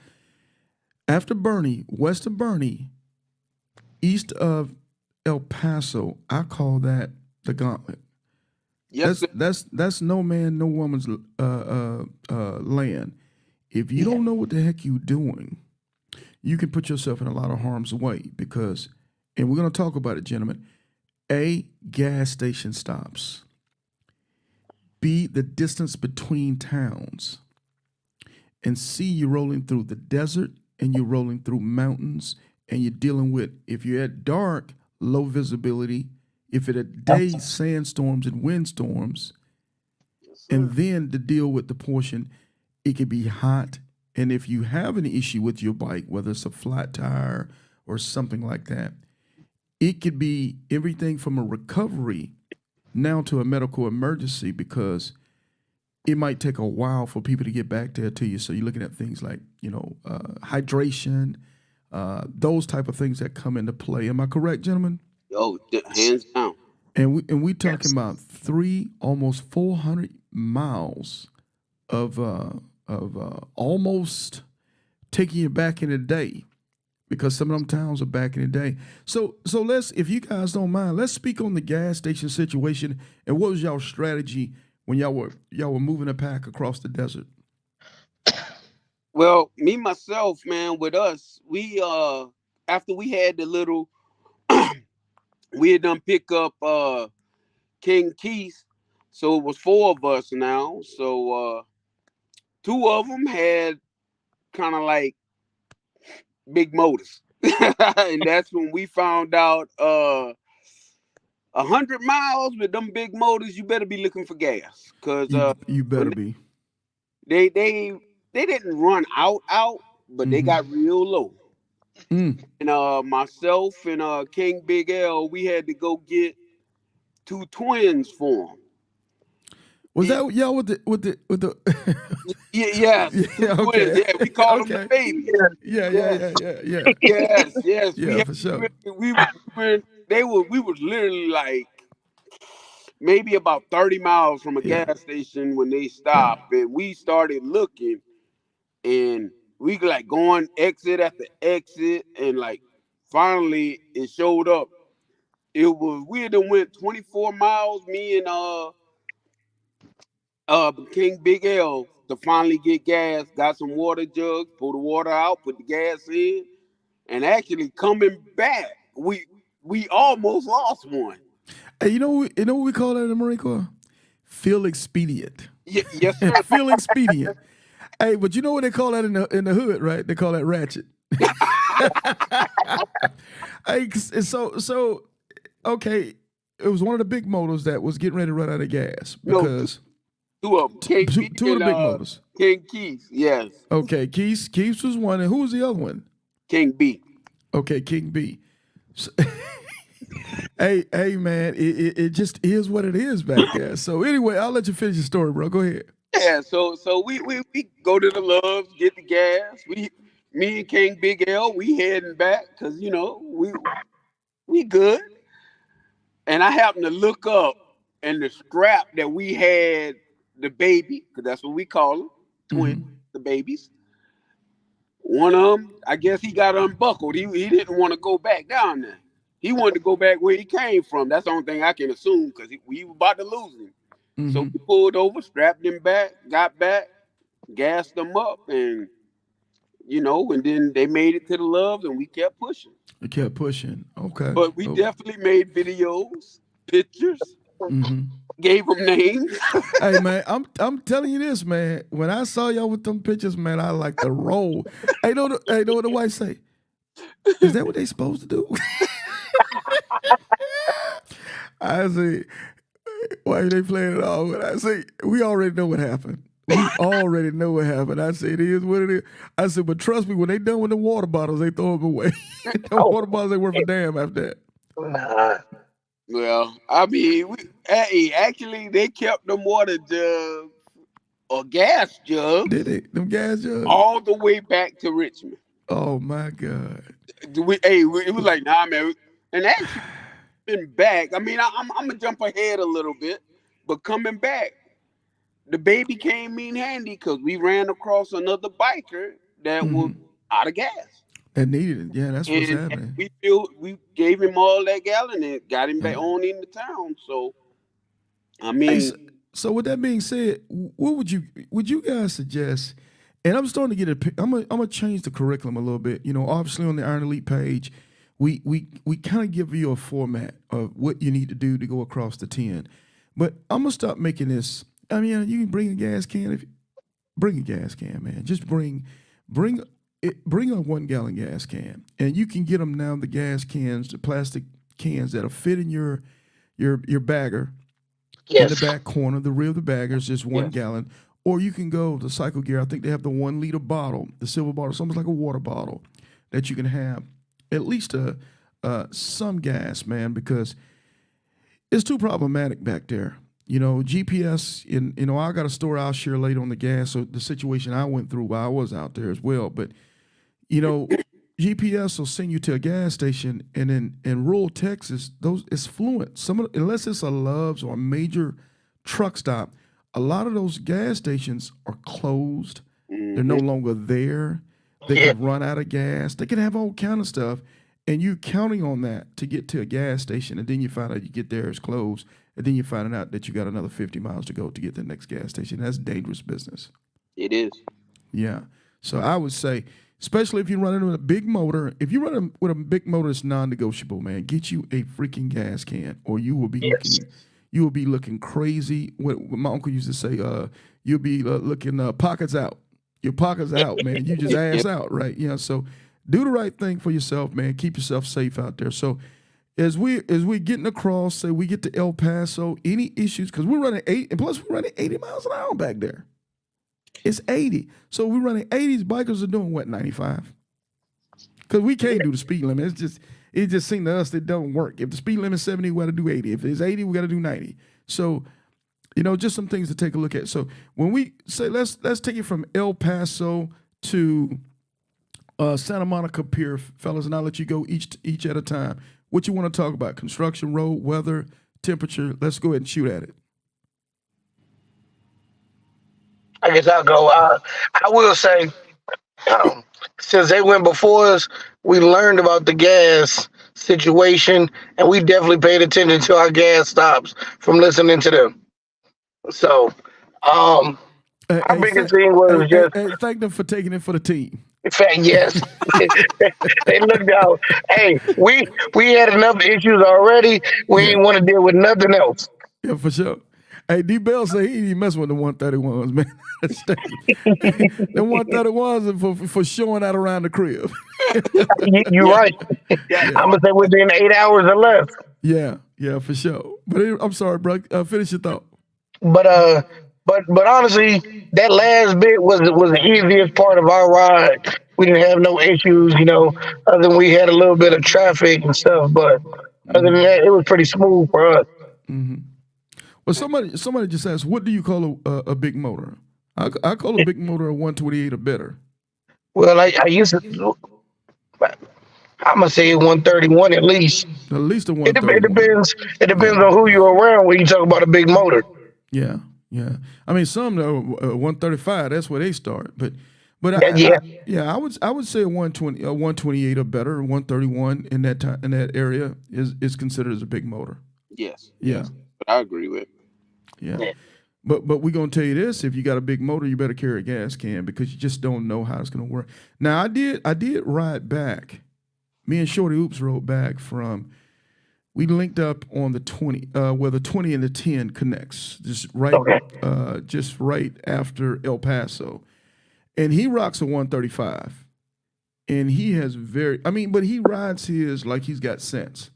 after Bernie, west of Bernie, east of El Paso, I call that the gauntlet. Yes, sir. That's no man, no woman's land. If you don't know what the heck you're doing, you can put yourself in a lot of harm's way because, and we're going to talk about it, gentlemen. A, gas station stops. B, the distance between towns. And C, you're rolling through the desert and you're rolling through mountains and you're dealing with, if you're at dark, low visibility. If it at day, sandstorms and windstorms. And then to deal with the portion, it could be hot. And if you have an issue with your bike, whether it's a flat tire or something like that, it could be everything from a recovery now to a medical emergency because it might take a while for people to get back there to you. So you're looking at things like, hydration, those type of things that come into play. Am I correct, gentlemen? Oh, hands down. And we talking about almost 400 miles of almost taking you back in the day because some of them towns are back in the day. So let's, if you guys don't mind, let's speak on the gas station situation and what was y'all strategy when y'all were moving a pack across the desert. Well, me myself, man, with us, we after we had the little we had done pick up King Keith, so it was 4 of us now. So 2 of them had kind of like big motors, and that's when we found out 100 miles with them big motors, you better be looking for gas, cause You better be. they didn't run out, but they got real low. Mm. And myself and King Big L, we had to go get 2 twins for him. Was that y'all with the Yes, yeah, okay. twins. Yeah, we called them Okay. the babies. Yeah. Yes. Yeah, for sure. We was literally like maybe about 30 miles from a Yeah. gas station when they stopped, and we started looking, and we like going exit after exit, and like finally it showed up. We had went 24 miles, me and King Big L, to finally get gas, got some water jugs, pull the water out, put the gas in, and actually coming back, we almost lost one. Hey, you know what we call that in the Marine Corps? Feel expedient. Yes, sir. Feel expedient. Hey, but you know what they call that in the hood, right? They call that ratchet. Hey, so okay, it was one of the big motors that was getting ready to run out of gas because 2 of them. King two Keith of the and, big motors. King Keith, yes. Okay, Keith was one, and who was the other one? King B. Okay, King B. So, hey, man, it just is what it is back there. So anyway, I'll let you finish your story, bro. Go ahead. Yeah, so we go to the Loves, get the gas. Me and King Big L, we heading back because we good. And I happened to look up, and the strap that we had, the baby, because that's what we call them, twin, the babies. One of them, I guess he got unbuckled. He didn't want to go back down there. He wanted to go back where he came from. That's the only thing I can assume because we were about to lose him. So we pulled over, strapped him back, got back, gassed him up, and and then they made it to the Loves, and we kept pushing. We kept pushing. Okay. But we definitely made videos, pictures, gave them names. Hey man, I'm telling you this, man. When I saw y'all with them pictures, man, I like to roll. Hey, know what the wife say? Is that what they supposed to do? I say, why are they playing it all? But I say, we already know what happened. We already know what happened. I say, it is what it is. I said, but trust me, when they done with the water bottles, they throw them away. The water bottles ain't worth a damn after that. Nah. Well, I mean, actually, they kept them water jugs or gas jugs. Did they? Them gas jugs? All the way back to Richmond. Oh, my God. It was like, nah, man. And actually, been back. I mean, I'm going to jump ahead a little bit. But coming back, the baby came in handy because we ran across another biker that was out of gas. That needed it. Yeah, that's what's happening. We gave him all that gallon and got him back on into town. So, I mean. Hey, so with that being said, what would you guys suggest? And I'm starting to get I'm gonna change the curriculum a little bit. Obviously on the Iron Elite page, we kind of give you a format of what you need to do to go across the 10. But I'm gonna start making this. I mean, you can bring a gas can. Bring a gas can, man. Just bring a 1 gallon gas can, and you can get them now. The gas cans, the plastic cans that'll fit in your bagger in the back corner. The rear of the bagger is just 1 gallon. Or you can go to Cycle Gear. I think they have the 1 liter bottle, the silver bottle, something like a water bottle that you can have at least some gas, man, because it's too problematic back there. GPS, I got a story I'll share later on the gas, so the situation I went through while I was out there as well. But, GPS will send you to a gas station, and in rural Texas, it's fluent. Unless it's a Love's or a major truck stop, a lot of those gas stations are closed. They're no longer there. They can run out of gas. They can have all kind of stuff, and you're counting on that to get to a gas station, and then you find out you get there, it's closed. And then you're finding out that you got another 50 miles to go to get to the next gas station. That's dangerous business. It is. Yeah. So I would say, especially if you're running with a big motor, if you're running with a big motor, it's non-negotiable, man. Get you a freaking gas can, or you will be looking crazy. What my uncle used to say, you'll be looking pockets out. Your pockets out, man. You just ass out, right? Yeah. So do the right thing for yourself, man. Keep yourself safe out there. So as we getting across, say we get to El Paso, any issues, because we're running 80 miles an hour back there. It's 80. So we're running 80s. Bikers are doing what, 95? Because we can't do the speed limit. It just seems to us that it don't work. If the speed limit is 70, we got to do 80. If it's 80, we got to do 90. So, just some things to take a look at. So when we say let's take it from El Paso to Santa Monica Pier, fellas, and I'll let you go each at a time. What you want to talk about? Construction, road, weather, temperature. Let's go ahead and shoot at it. I guess I'll go. I will say, since they went before us, we learned about the gas situation, and we definitely paid attention to our gas stops from listening to them. So, our biggest thing was just thank them for taking it for the team. In fact, yes. They looked out. Hey, we had enough issues already. We didn't want to deal with nothing else. Yeah, for sure. Hey, D. Bell said he didn't mess with the 131s, man. The 131s for showing out around the crib. You're right. Yeah. I'm going to say within 8 hours or less. Yeah, for sure. But I'm sorry, bro. Finish your thought. But honestly, that last bit was the easiest part of our ride. We didn't have no issues, other than we had a little bit of traffic and stuff. But other than that, it was pretty smooth for us. Mm-hmm. Well, somebody just asked, what do you call a big motor? I call a big motor a 128 or better. Well, I used to. I'm gonna say 131 at least. At least a 131. It depends on who you're around when you talk about a big motor. Yeah. Yeah. I mean, some though 135. That's where they start. But Yeah. yeah, I would say 120, 128 or better. 131 in that time in that area is considered as a big motor. Yes, Yeah. yes, I agree with. Yeah. But we're gonna tell you this: if you got a big motor, you better carry a gas can because you just don't know how it's gonna work. Now I did ride back. Me and Shorty Oops rode back from. We linked up on the 20, where the 20 and the 10 connects, Okay. just right after El Paso, and he rocks a 135, and he has but he rides his like he's got sense.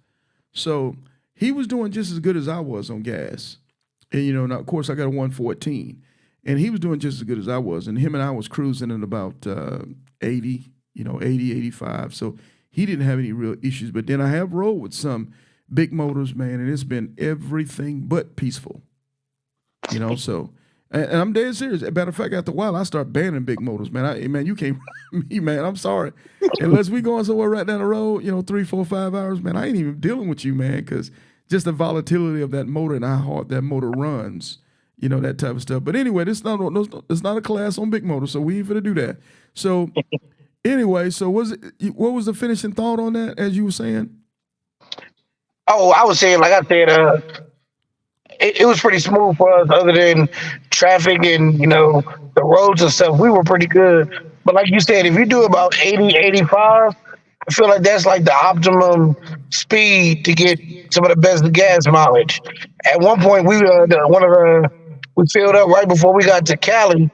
So he was doing just as good as I was on gas. And, now, of course, I got a 114. And he was doing just as good as I was. And him and I was cruising at about 80, 80, 85. So he didn't have any real issues. But then I have rode with some big motors, man, and it's been everything but peaceful. So and I'm dead serious. As a matter of fact, after a while, I start banning big motors, man. Man, you can't me, man. I'm sorry. Unless we going somewhere right down the road, 3, 4, 5 hours, man, I ain't even dealing with you, man, because just the volatility of that motor and how hard that motor runs, that type of stuff. But anyway, it's not a class on big motors, so we ain't finna do that. So anyway, what was the finishing thought on that, as you were saying? Oh, I was saying, like I said, it was pretty smooth for us, other than traffic and the roads and stuff. We were pretty good. But like you said, if you do about 80, 85, I feel like that's like the optimum speed to get some of the best gas mileage. At one point, we filled up right before we got to Cali,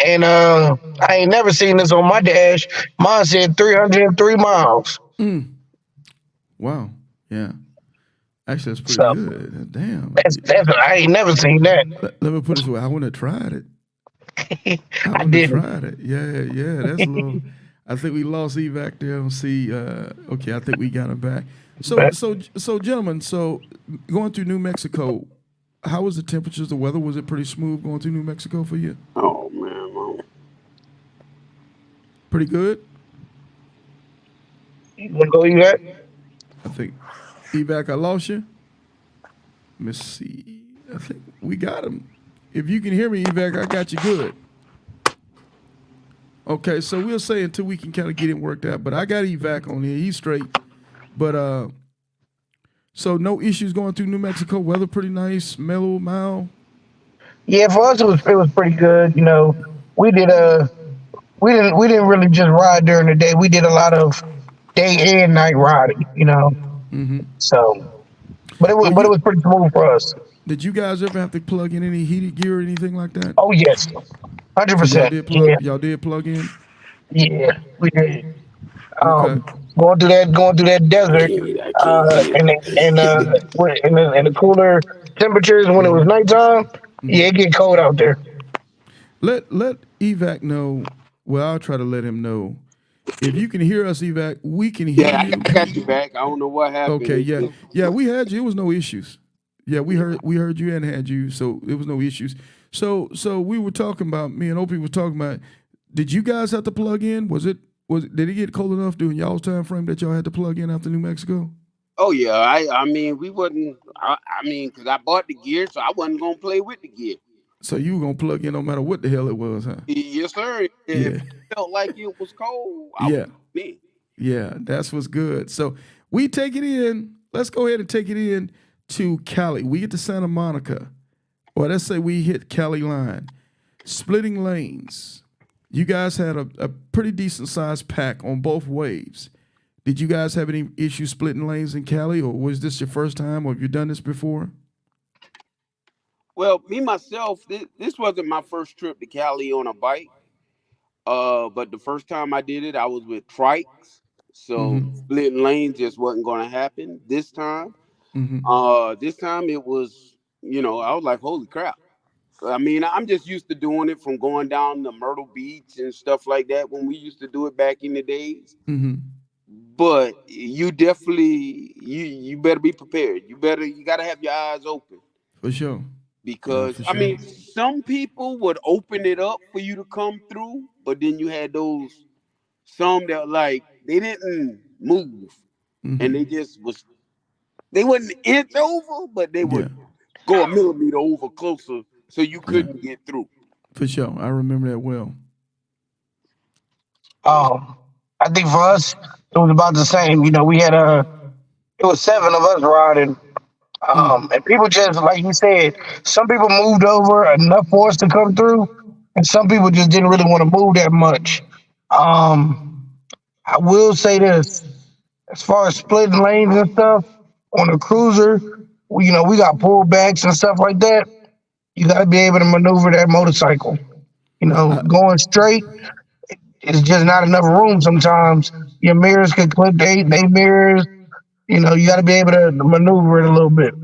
and I ain't never seen this on my dash. Mine said 303 miles. Wow. Yeah. Actually, that's pretty So good. Damn. that's I ain't never seen that. Let me put it this way. I wouldn't have tried it. I didn't. Tried it. Yeah. That's a little. I think we lost Evac there. Let's see. Okay, I think we got him back. So, gentlemen. So, going through New Mexico, how was the temperatures? The weather, was it pretty smooth going through New Mexico for you? Oh man, Pretty good. You wanna go eat that? I think Evac, I lost you. Let me see. I think we got him. If you can hear me, Evac, I got you good. Okay, so we'll say until we can kind of get it worked out. But I got Evac on here. He's straight. But so no issues going through New Mexico. Weather pretty nice, mellow, mild. Yeah, for us it was pretty good. We did we didn't really just ride during the day. We did a lot of day and night riding. So, but it was pretty smooth for us. Did you guys ever have to plug in any heated gear or anything like that? Oh yes, So 100%. Yeah, y'all did plug in? yeah, we did. Okay. Going through that desert, I can't get it. in the cooler temperatures when it was nighttime. Yeah, it get cold out there. Let Evac know. Well, I'll try to let him know. If you can hear us, Evac, we can hear Yeah, you. I got you back. I don't know what happened. Okay, yeah, we had you. It was no issues. Yeah, we heard you and had you, so it was no issues. So we were talking about, me and Opie were talking about. Did you guys have to plug in? Did it get cold enough during y'all's time frame that y'all had to plug in after New Mexico? Oh yeah, I mean we wasn't. I mean, because I bought the gear, so I wasn't gonna play with the gear. So you were gonna plug in no matter what the hell it was, huh? Yes, sir. If Yeah. it felt like it was cold, I Yeah. was in. Yeah, that's what's good. So we take it in. Let's go ahead and take it in to Cali. We get to Santa Monica. Or let's say we hit Cali line. Splitting lanes. You guys had a pretty decent sized pack on both waves. Did you guys have any issues splitting lanes in Cali, or was this your first time, or have you done this before? Well, me myself, this wasn't my first trip to Cali on a bike. But the first time I did it, I was with trikes, so splitting lanes just wasn't going to happen. This time it was, I was like, holy crap. I mean, I'm just used to doing it from going down to Myrtle Beach and stuff like that when we used to do it back in the days. But you definitely, you better be prepared. You got to have your eyes open. For sure. Because, for I sure. mean, some people would open it up for you to come through, but then you had some that like, they didn't move. And they wasn't an inch over, but they would go a millimeter over closer so you couldn't get through. For sure. I remember that well. I think for us, it was about the same. We had it was seven of us riding. And people just, like you said, some people moved over enough for us to come through, and some people just didn't really want to move that much. Um, I will say this: as far as splitting lanes and stuff on a cruiser, we got pullbacks and stuff like that. You got to be able to maneuver that motorcycle. Going straight is just not enough room sometimes. Your mirrors could clip they mirrors. You got to be able to maneuver it a little bit.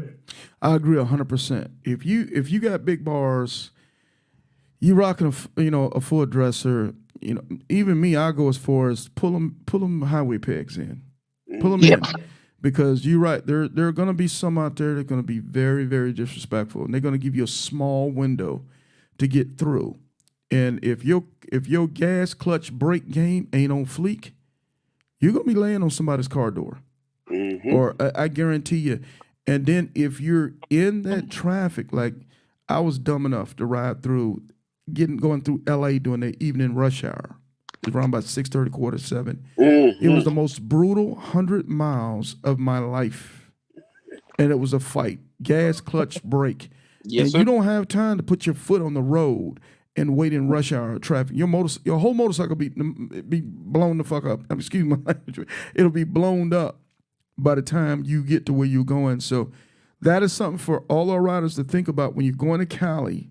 I agree 100%. If you got big bars, you rocking a full dresser. Even me, I go as far as pull them highway pegs in, pull them Yeah. in, because you're right. There are gonna be some out there that are gonna be very very disrespectful, and they're gonna give you a small window to get through. And if your gas clutch brake game ain't on fleek, you're gonna be laying on somebody's car door. Or I guarantee you. And then if you're in that traffic, like I was dumb enough to ride through, going through LA during the evening rush hour. It was around about 6:30, quarter to 7. It was the most brutal 100 miles of my life. And it was a fight. Gas, clutch, brake. Yes, and sir. you don't have time to put your foot on the road and wait in rush hour traffic. Your whole motorcycle be blown the fuck up. Excuse my language. It'll be blown up by the time you get to where you're going. So that is something for all our riders to think about when you're going to Cali.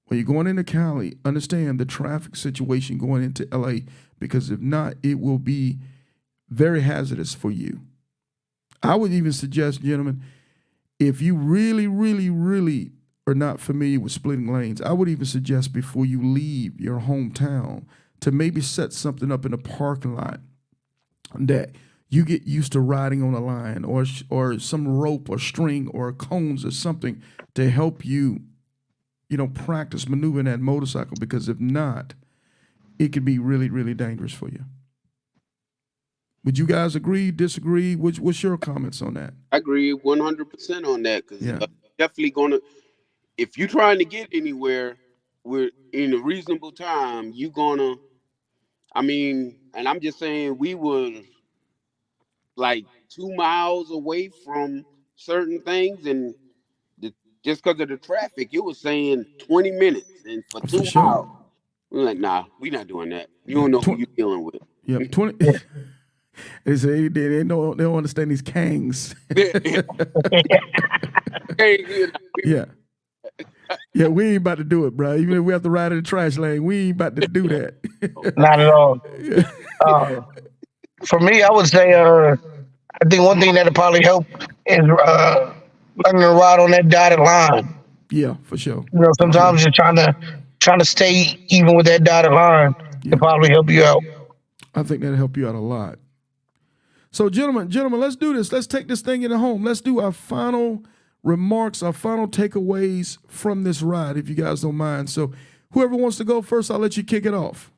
When you're going into Cali, understand the traffic situation going into LA, because if not, it will be very hazardous for you. I would even suggest, gentlemen, if you really, really, really are not familiar with splitting lanes, I would even suggest before you leave your hometown to maybe set something up in a parking lot that you get used to riding on a line, or some rope or string or cones or something to help you, practice maneuvering that motorcycle, because if not, it could be really, really dangerous for you. Would you guys agree, disagree? What's your comments on that? I agree 100% on that, because Yeah. definitely gonna. If you're trying to get anywhere, we're in a reasonable time. You gonna. I mean, and I'm just saying, we were like 2 miles away from certain things, and the, just because of the traffic, it was saying 20 minutes, and for For 2 miles, sure. we're like, nah, we're not doing that. You Yeah. don't know who you're dealing with. Yep. 20. They say they don't understand these kangs. Hey, Yeah. Yeah, we ain't about to do it, bro. Even if we have to ride in the trash lane, we ain't about to do that. Not at all. Uh, for me, I would say, I think one thing that'll probably help is learning to ride on that dotted line. Yeah, for sure. Sometimes you're trying to stay even with that dotted line Yeah. can probably help you out. I think that'll help you out a lot. So, gentlemen, let's do this. Let's take this thing into home. Let's do our final remarks, our final takeaways from this ride, if you guys don't mind. So, whoever wants to go first, I'll let you kick it off.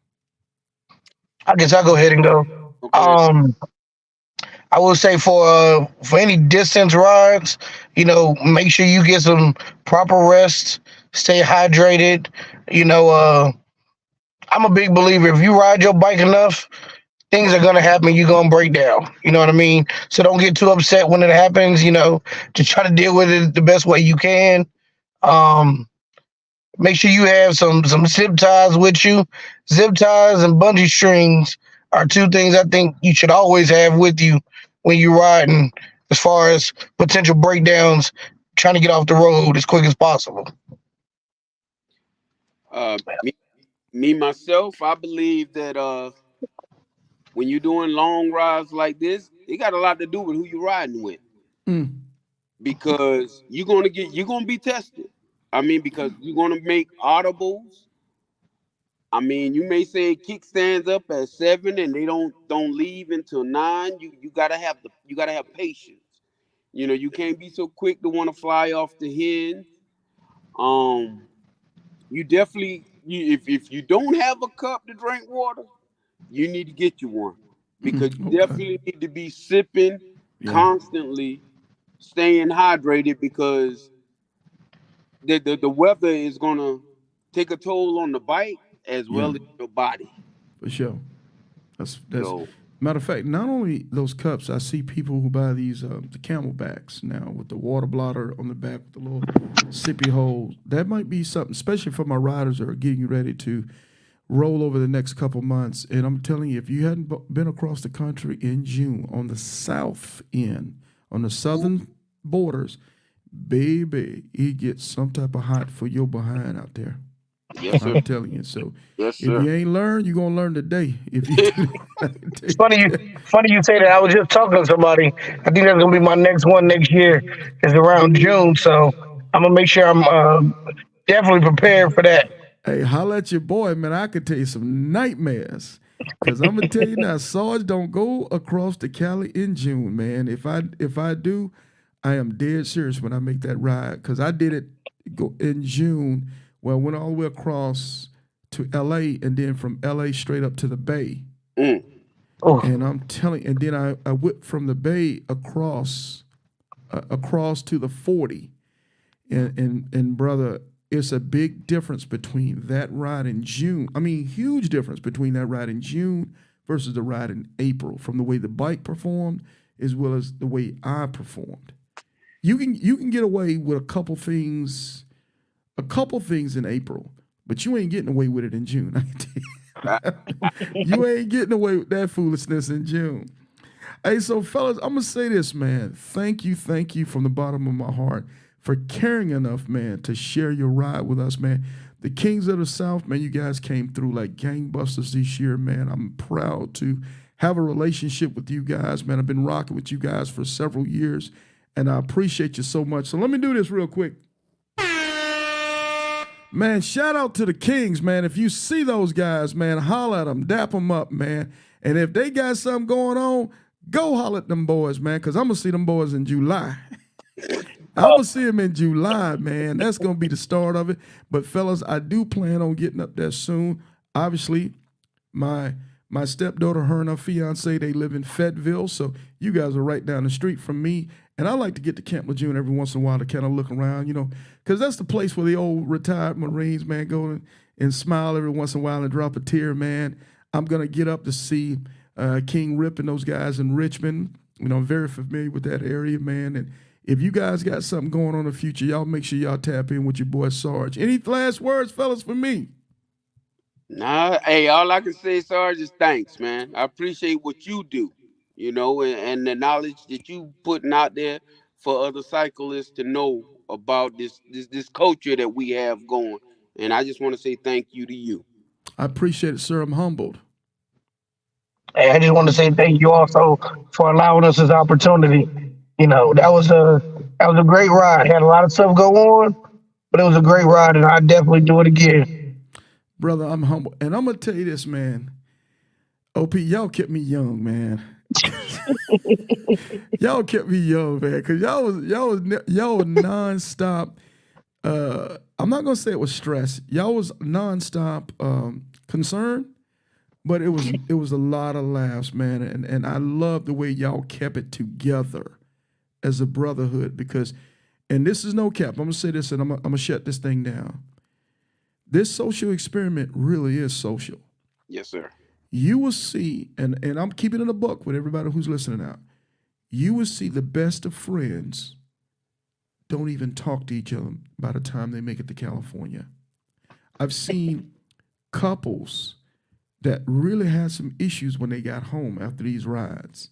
I guess I'll go ahead and go. okay. I will say for any distance rides, make sure you get some proper rest, stay hydrated. I'm a big believer. If you ride your bike enough, things are gonna happen. You're gonna break down. You know what I mean? So don't get too upset when it happens. Just try to deal with it the best way you can. Um, Make sure you have some zip ties with you. Zip ties and bungee strings are two things I think you should always have with you when you're riding, as far as potential breakdowns, trying to get off the road as quick as possible. Me myself, I believe that when you're doing long rides like this, it got a lot to do with who you're riding with, Mm. because you're gonna be tested. I mean, because you're gonna make audibles. I mean, you may say kickstands up at 7 and they don't leave until 9. You gotta have patience. You can't be so quick to want to fly off the hinge. Um, you definitely if you don't have a cup to drink water, you need to get you one, because you Okay. definitely need to be sipping Yeah. constantly, staying hydrated, because the weather is gonna take a toll on the bike as Yeah, well as your body. for sure. That's So matter of fact. Not only those cups, I see people who buy these the Camelbacks now with the water blotter on the back with the little sippy holes. That might be something, especially for my riders that are getting ready to roll over the next couple months. And I'm telling you, if you hadn't been across the country in June on the south end, on the southern borders, baby, it gets some type of hot for your behind out there. yes, sir. I'm telling you. So Yes, if sir. you ain't learned, you're gonna learn today. If you It's funny you say that. I was just talking to somebody. I think that's gonna be my next one next year. Is around June, so I'm gonna make sure I'm definitely prepared for that. Hey, holla at your boy, man. I could tell you some nightmares. Cause I'm gonna tell you now, Sarge don't go across the Cali in June, man. If I do, I am dead serious when I make that ride. Cause I did it go in June. Well, I went all the way across to LA and then from LA straight up to the Bay. Mm. Oh, And I'm telling, and then I whipped from the Bay across to the 40. And brother, it's a big difference between that ride in June. I mean, huge difference between that ride in June versus the ride in April, from the way the bike performed as well as the way I performed. You can get away with a couple things in April, but you ain't getting away with it in June. I can tell you. You ain't getting away with that foolishness in June. Hey, so fellas, I'm gonna say this, man. Thank you from the bottom of my heart for caring enough, man, to share your ride with us, man. The Kings of the South, man, you guys came through like gangbusters this year, man. I'm proud to have a relationship with you guys, man. I've been rocking with you guys for several years, and I appreciate you so much. So let me do this real quick. Man, shout out to the Kings, man. If you see those guys, man, holler at them, dap them up, man. And if they got something going on, go holler at them boys, man, because I'm going to see them boys in July. I'm going to see them in July, man. That's going to be the start of it. But, fellas, I do plan on getting up there soon. Obviously, my stepdaughter, her and her fiance, they live in Fayetteville, so you guys are right down the street from me. And I like to get to Camp Lejeune every once in a while to kind of look around, because that's the place where the old retired Marines, man, go and smile every once in a while and drop a tear, man. I'm going to get up to see King Rip and those guys in Richmond. I'm very familiar with that area, man. And if you guys got something going on in the future, y'all make sure y'all tap in with your boy Sarge. Any last words, fellas, for me? Nah, hey, all I can say, Sarge, is thanks, man. I appreciate what you do, and the knowledge that you putting out there for other cyclists to know about this culture that we have going. And I just want to say thank you to you. I appreciate it, sir. I'm humbled. hey, I just want to say thank you also for allowing us this opportunity. That was a great ride. Had a lot of stuff go on, but it was a great ride, and I definitely do it again. Brother, I'm humble. And I'm going to tell you this, man. OP, y'all kept me young, man. Y'all kept me young, man, because y'all was nonstop. I'm not gonna say it was stress. Y'all was nonstop concern, but it was a lot of laughs, man, and I love the way y'all kept it together as a brotherhood. Because, and this is no cap, I'm gonna say this, and I'm gonna shut this thing down. This social experiment really is social. Yes, sir. You will see, and I'm keeping it a buck with everybody who's listening out. You will see the best of friends don't even talk to each other by the time they make it to California. I've seen couples that really had some issues when they got home after these rides.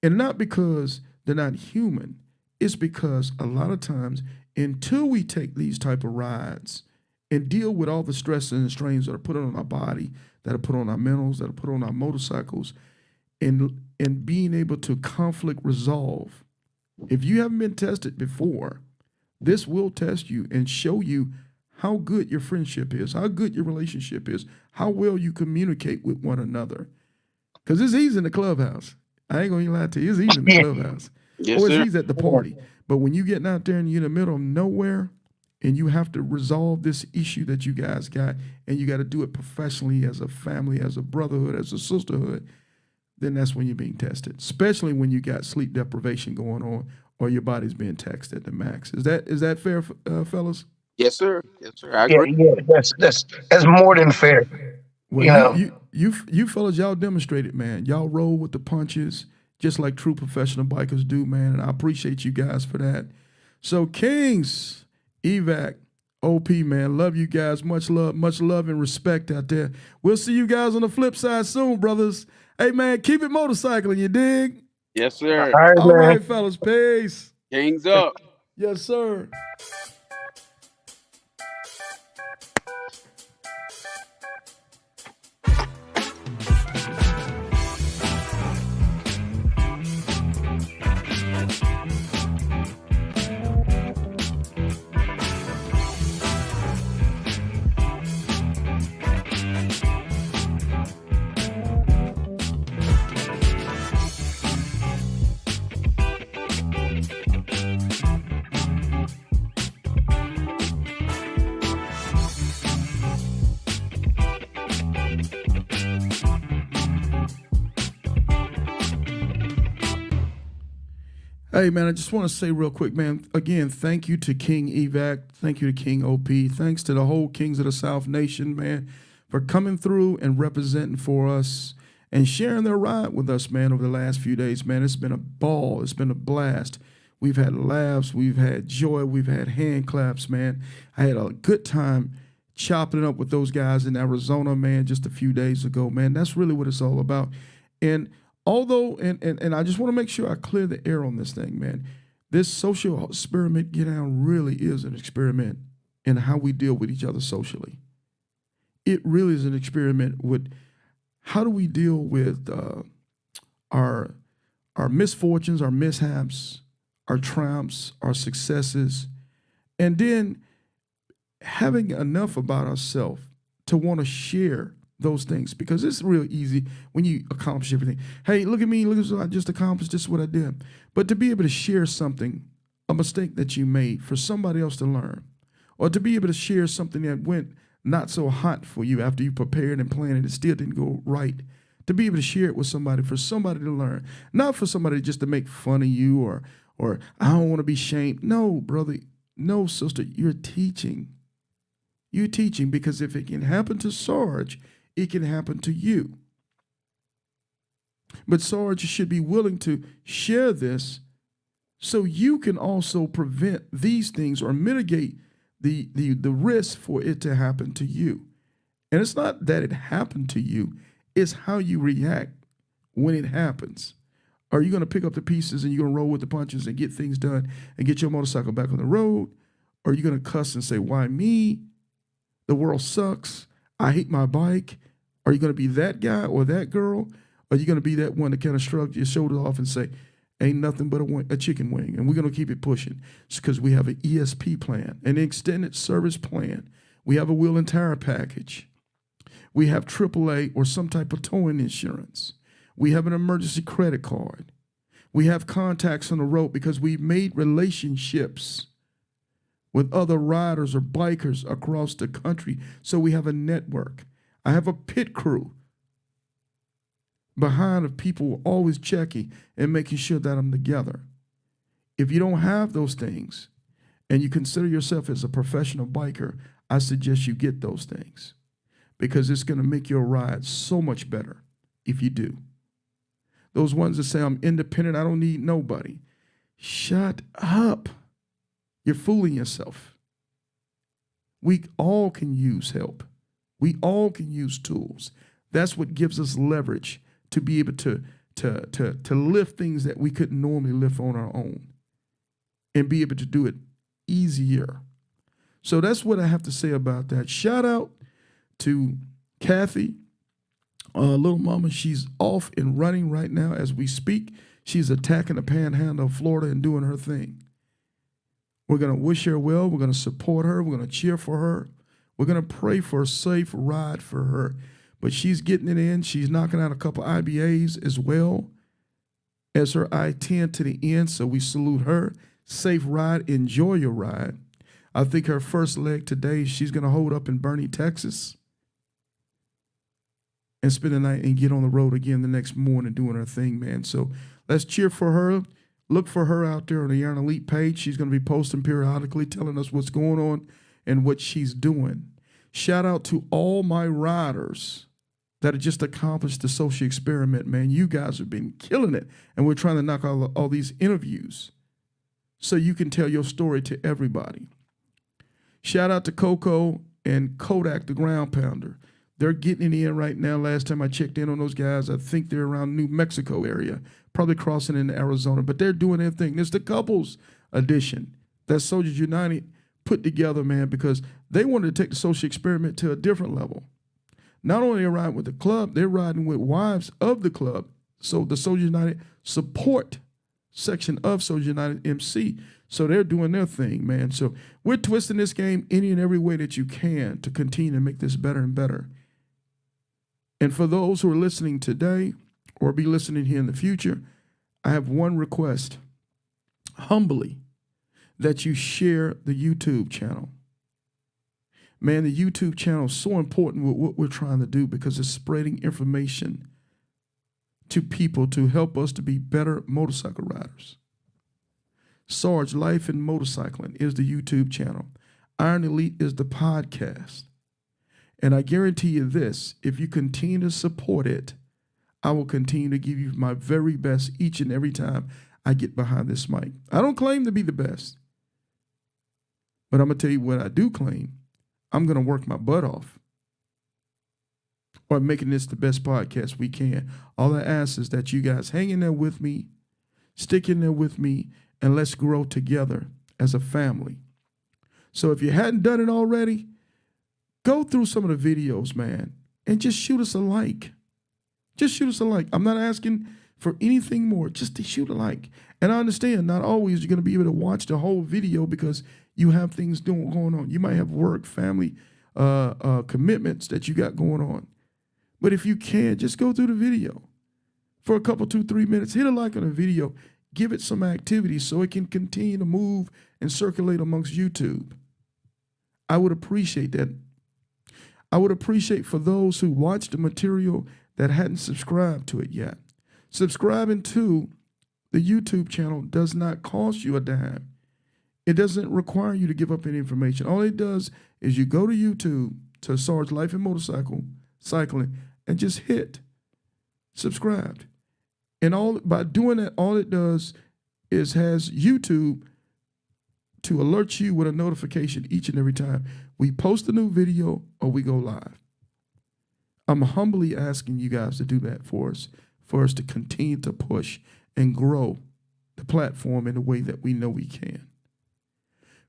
And not because they're not human, it's because a lot of times until we take these type of rides and deal with all the stresses and strains that are put on our body, that are put on our mentals, that are put on our motorcycles, and being able to conflict resolve. If you haven't been tested before, this will test you and show you how good your friendship is, how good your relationship is, how well you communicate with one another. Because it's easy in the clubhouse. I ain't gonna lie to you, it's easy in the clubhouse. Yes, Or it's sir. easy at the party. But when you getting out there and you're in the middle of nowhere and you have to resolve this issue that you guys got, and you got to do it professionally as a family, as a brotherhood, as a sisterhood, then that's when you're being tested, especially when you got sleep deprivation going on or your body's being taxed at the max. Is that fair, fellas? Yes, sir. Yes, sir. I Yeah, agree. yeah, that's more than fair. Well, You know, you fellas, y'all demonstrated, man. Y'all roll with the punches, just like true professional bikers do, man. And I appreciate you guys for that. So, Kings, Evac, OP, man, love you guys. Much love and respect out there. We'll see you guys on the flip side soon, brothers. Hey, man, keep it motorcycling, you dig? Yes, all sir. right, All man. right, fellas, peace. Kings up. Yes, sir. Hey, man, I just want to say real quick, man, again, thank you to King Evac. Thank you to King OP. Thanks to the whole Kings of the South Nation, man, for coming through and representing for us and sharing their ride with us, man, over the last few days, man. It's been a ball. It's been a blast. We've had laughs. We've had joy. We've had hand claps, man. I had a good time chopping it up with those guys in Arizona, man, just a few days ago, man. That's really what it's all about. And although, and I just want to make sure I clear the air on this thing, man. This social experiment, Get Down, really is an experiment in how we deal with each other socially. It really is an experiment with how do we deal with our misfortunes, our mishaps, our triumphs, our successes, and then having enough about ourselves to want to share those things, because it's real easy when you accomplish everything. Hey, look at me, look at what I just accomplished, this is what I did. But to be able to share something, a mistake that you made, for somebody else to learn, or to be able to share something that went not so hot for you after you prepared and planned and it still didn't go right, to be able to share it with somebody, for somebody to learn, not for somebody just to make fun of you or I don't want to be shamed. No, brother, no, sister, you're teaching. You're teaching, because if it can happen to Sarge, it can happen to you. But Sarge should be willing to share this so you can also prevent these things or mitigate the risk for it to happen to you. And it's not that it happened to you, it's how you react when it happens. Are you going to pick up the pieces and you're going to roll with the punches and get things done and get your motorcycle back on the road? Or are you going to cuss and say, why me? The world sucks. I hate my bike. Are you going to be that guy or that girl? Or are you going to be that one that kind of shrug your shoulders off and say, ain't nothing but a chicken wing, and we're going to keep it pushing? It's because we have an ESP plan, an extended service plan. We have a wheel and tire package. We have AAA or some type of towing insurance. We have an emergency credit card. We have contacts on the road because we've made relationships with other riders or bikers across the country. So we have a network. I have a pit crew behind of people always checking and making sure that I'm together. If you don't have those things and you consider yourself as a professional biker, I suggest you get those things, because it's going to make your ride so much better if you do. Those ones that say, I'm independent, I don't need nobody. Shut up. You're fooling yourself. We all can use help. We all can use tools. That's what gives us leverage to be able to lift things that we couldn't normally lift on our own and be able to do it easier. So that's what I have to say about that. Shout out to Kathy, little mama. She's off and running right now as we speak. She's attacking the panhandle of Florida and doing her thing. We're going to wish her well. We're going to support her. We're going to cheer for her. We're going to pray for a safe ride for her. But she's getting it in. She's knocking out a couple IBAs as well as her I-10 to the end. So we salute her. Safe ride. Enjoy your ride. I think her first leg today, she's going to hold up in Bernie, Texas, and spend the night and get on the road again the next morning doing her thing, man. So let's cheer for her. Look for her out there on the Yarn Elite page. She's going to be posting periodically, telling us what's going on and what she's doing. Shout out to all my riders that have just accomplished the social experiment, man. You guys have been killing it. And we're trying to knock out all these interviews so you can tell your story to everybody. Shout out to Coco and Kodak, the ground pounder. They're getting it in right now. Last time I checked in on those guys, I think they're around New Mexico area, probably crossing into Arizona, but they're doing their thing. It's the couples edition that Soldiers United put together, man, because they wanted to take the social experiment to a different level. Not only are they riding with the club, they're riding with wives of the club. So the Soldiers United support section of Soldiers United MC. So they're doing their thing, man. So we're twisting this game any and every way that you can to continue to make this better and better. And for those who are listening today or be listening here in the future, I have one request, humbly, that you share the YouTube channel. Man, the YouTube channel is so important with what we're trying to do because it's spreading information to people to help us to be better motorcycle riders. Sarge Life in Motorcycling is the YouTube channel. Iron Elite is the podcast. And I guarantee you this, if you continue to support it, I will continue to give you my very best each and every time I get behind this mic. I don't claim to be the best, but I'm going to tell you what I do claim. I'm going to work my butt off on making this the best podcast we can. All I ask is that you guys hang in there with me, stick in there with me, and let's grow together as a family. So if you hadn't done it already, go through some of the videos, man, and just shoot us a like. Just shoot us a like. I'm not asking for anything more, just to shoot a like. And I understand not always you're going to be able to watch the whole video because you have things going on. You might have work, family, commitments that you got going on. But if you can, just go through the video for a couple, 2-3 minutes. Hit a like on the video. Give it some activity so it can continue to move and circulate amongst YouTube. I would appreciate that. I would appreciate for those who watch the material that hadn't subscribed to it yet. Subscribing to the YouTube channel does not cost you a dime. It doesn't require you to give up any information. All it does is you go to YouTube to Sarge Life and Cycling and just hit subscribed. And all by doing that, all it does is has YouTube to alert you with a notification each and every time we post a new video or we go live. I'm humbly asking you guys to do that for us to continue to push and grow the platform in the way that we know we can.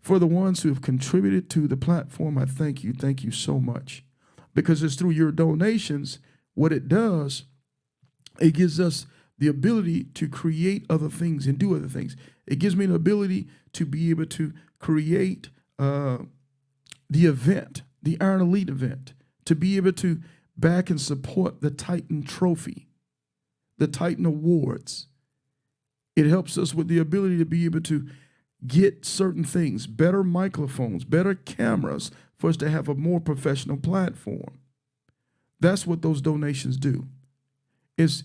For the ones who have contributed to the platform, I thank you. Thank you so much. Because it's through your donations, what it does, it gives us the ability to create other things and do other things. It gives me the ability to be able to create the event, the Iron Elite event, to be able to back and support the Titan Trophy, the Titan Awards. It helps us with the ability to be able to get certain things, better microphones, better cameras, for us to have a more professional platform. That's what those donations do. It's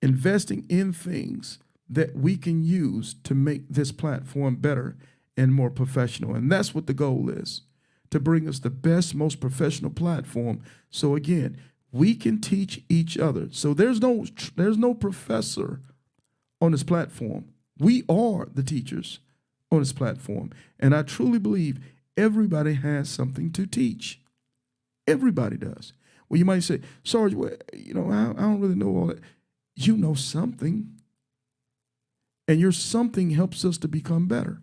investing in things that we can use to make this platform better and more professional. And that's what the goal is, to bring us the best, most professional platform. So again, we can teach each other. So there's no professor on this platform. We are the teachers on this platform. And I truly believe everybody has something to teach. Everybody does. Well, you might say, Sarge, well, I don't really know all that. You know something. And your something helps us to become better.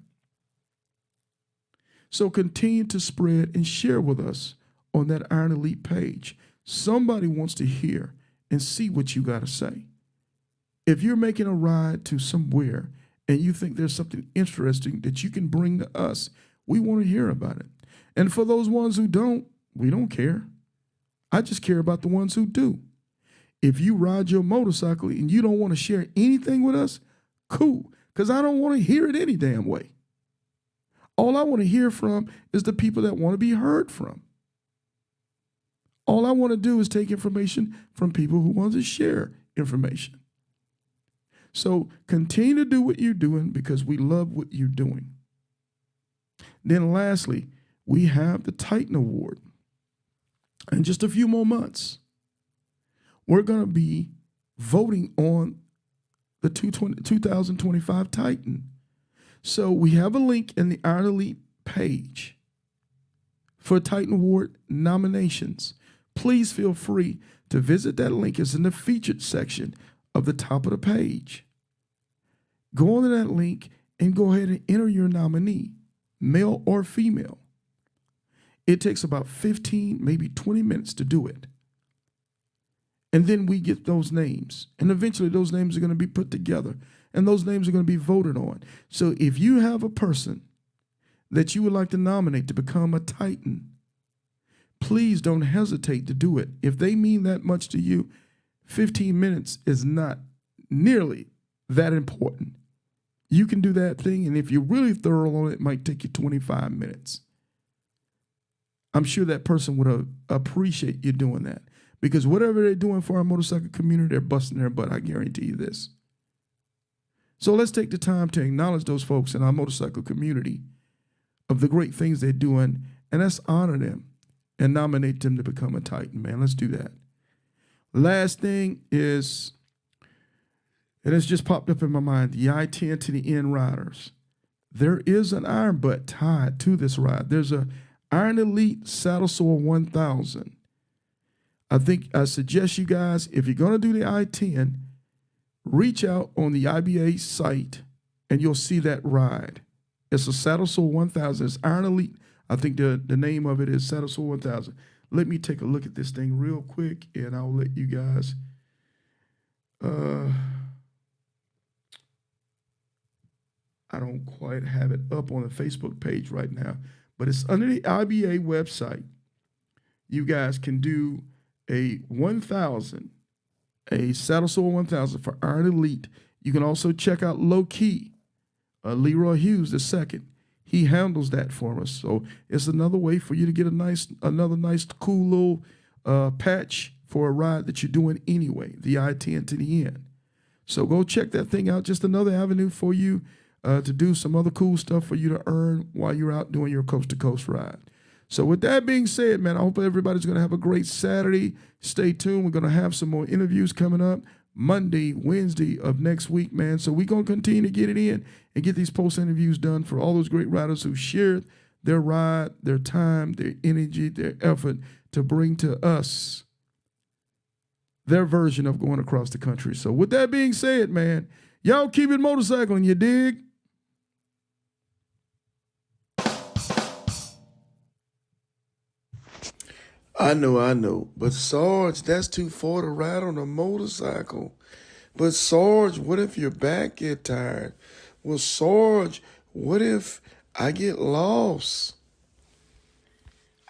So continue to spread and share with us on that Iron Elite page. Somebody wants to hear and see what you got to say. If you're making a ride to somewhere and you think there's something interesting that you can bring to us, we want to hear about it. And for those ones who don't, we don't care. I just care about the ones who do. If you ride your motorcycle and you don't want to share anything with us, cool, because I don't want to hear it any damn way. All I want to hear from is the people that want to be heard from. All I want to do is take information from people who want to share information. So continue to do what you're doing because we love what you're doing. Then lastly, we have the Titan Award. In just a few more months, we're going to be voting on the 2025 Titan. So we have a link in the Iron Elite page for Titan Award nominations. Please feel free to visit that link. It's in the featured section of the top of the page. Go onto that link and go ahead and enter your nominee, male or female. It takes about 15, maybe 20 minutes to do it. And then we get those names. And eventually those names are going to be put together. And those names are going to be voted on. So if you have a person that you would like to nominate to become a Titan, please don't hesitate to do it. If they mean that much to you, 15 minutes is not nearly that important. You can do that thing, and if you're really thorough on it, it might take you 25 minutes. I'm sure that person would appreciate you doing that, because whatever they're doing for our motorcycle community, they're busting their butt. I guarantee you this. So let's take the time to acknowledge those folks in our motorcycle community of the great things they're doing, and let's honor them and nominate them to become a Titan, man. Let's do that. Last thing is, and it's just popped up in my mind, the I-10 to the End riders. There is an iron butt tied to this ride. There's a Iron Elite Saddle Sore 1000. I suggest you guys, if you're going to do the I-10, reach out on the IBA site and you'll see that ride. It's a Saddle Sore 1000. It's Iron Elite. I think the name of it is Saddle Sore 1000. Let me take a look at this thing real quick and I'll let you guys. I don't quite have it up on the Facebook page right now, but it's under the IBA website. You guys can do a 1000, a Saddle Sore 1000 for Iron Elite. You can also check out Low Key, Leroy Hughes II. He handles that for us. So it's another way for you to get another nice, cool little patch for a ride that you're doing anyway, the I-10 to the End. So go check that thing out. Just another avenue for you to do some other cool stuff for you to earn while you're out doing your coast-to-coast ride. So with that being said, man, I hope everybody's going to have a great Saturday. Stay tuned. We're going to have some more interviews coming up Monday, Wednesday of next week, man. So we're going to continue to get it in and get these post interviews done for all those great riders who shared their ride, their time, their energy, their effort to bring to us their version of going across the country. So with that being said, man, y'all keep it motorcycling, you dig? I know. But Sarge, that's too far to ride on a motorcycle. But Sarge, what if your back get tired? Well, Sarge, what if I get lost?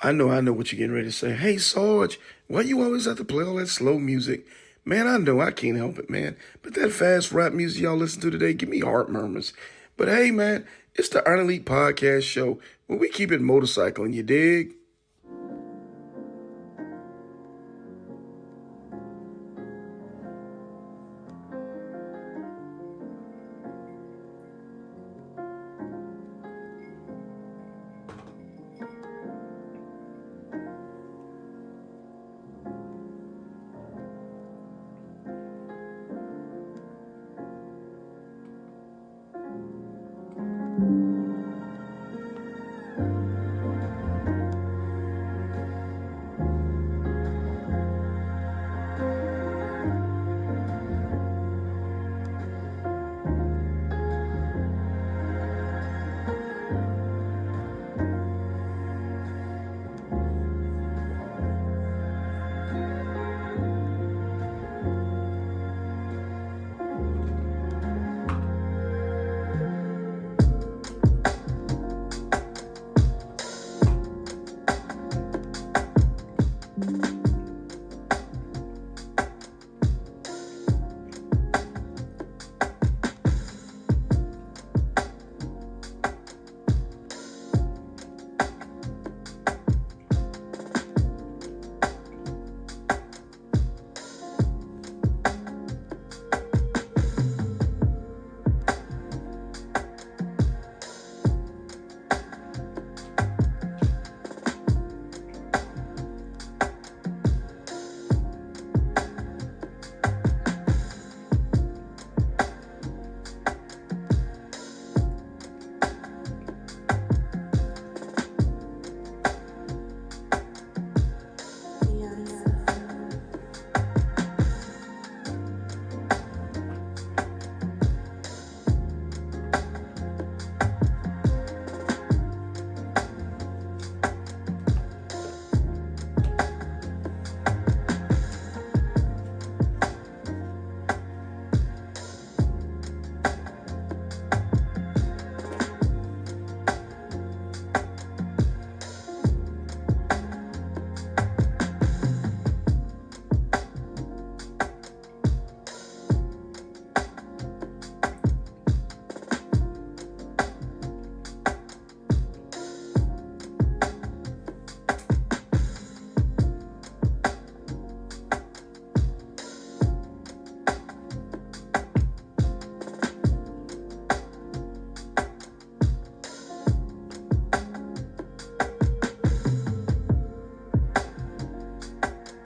I know what you're getting ready to say. Hey, Sarge, why you always have to play all that slow music? Man, I know I can't help it, man. But that fast rap music y'all listen to today, give me heart murmurs. But hey, man, it's the Iron Elite Podcast Show where we keep it motorcycling, you dig?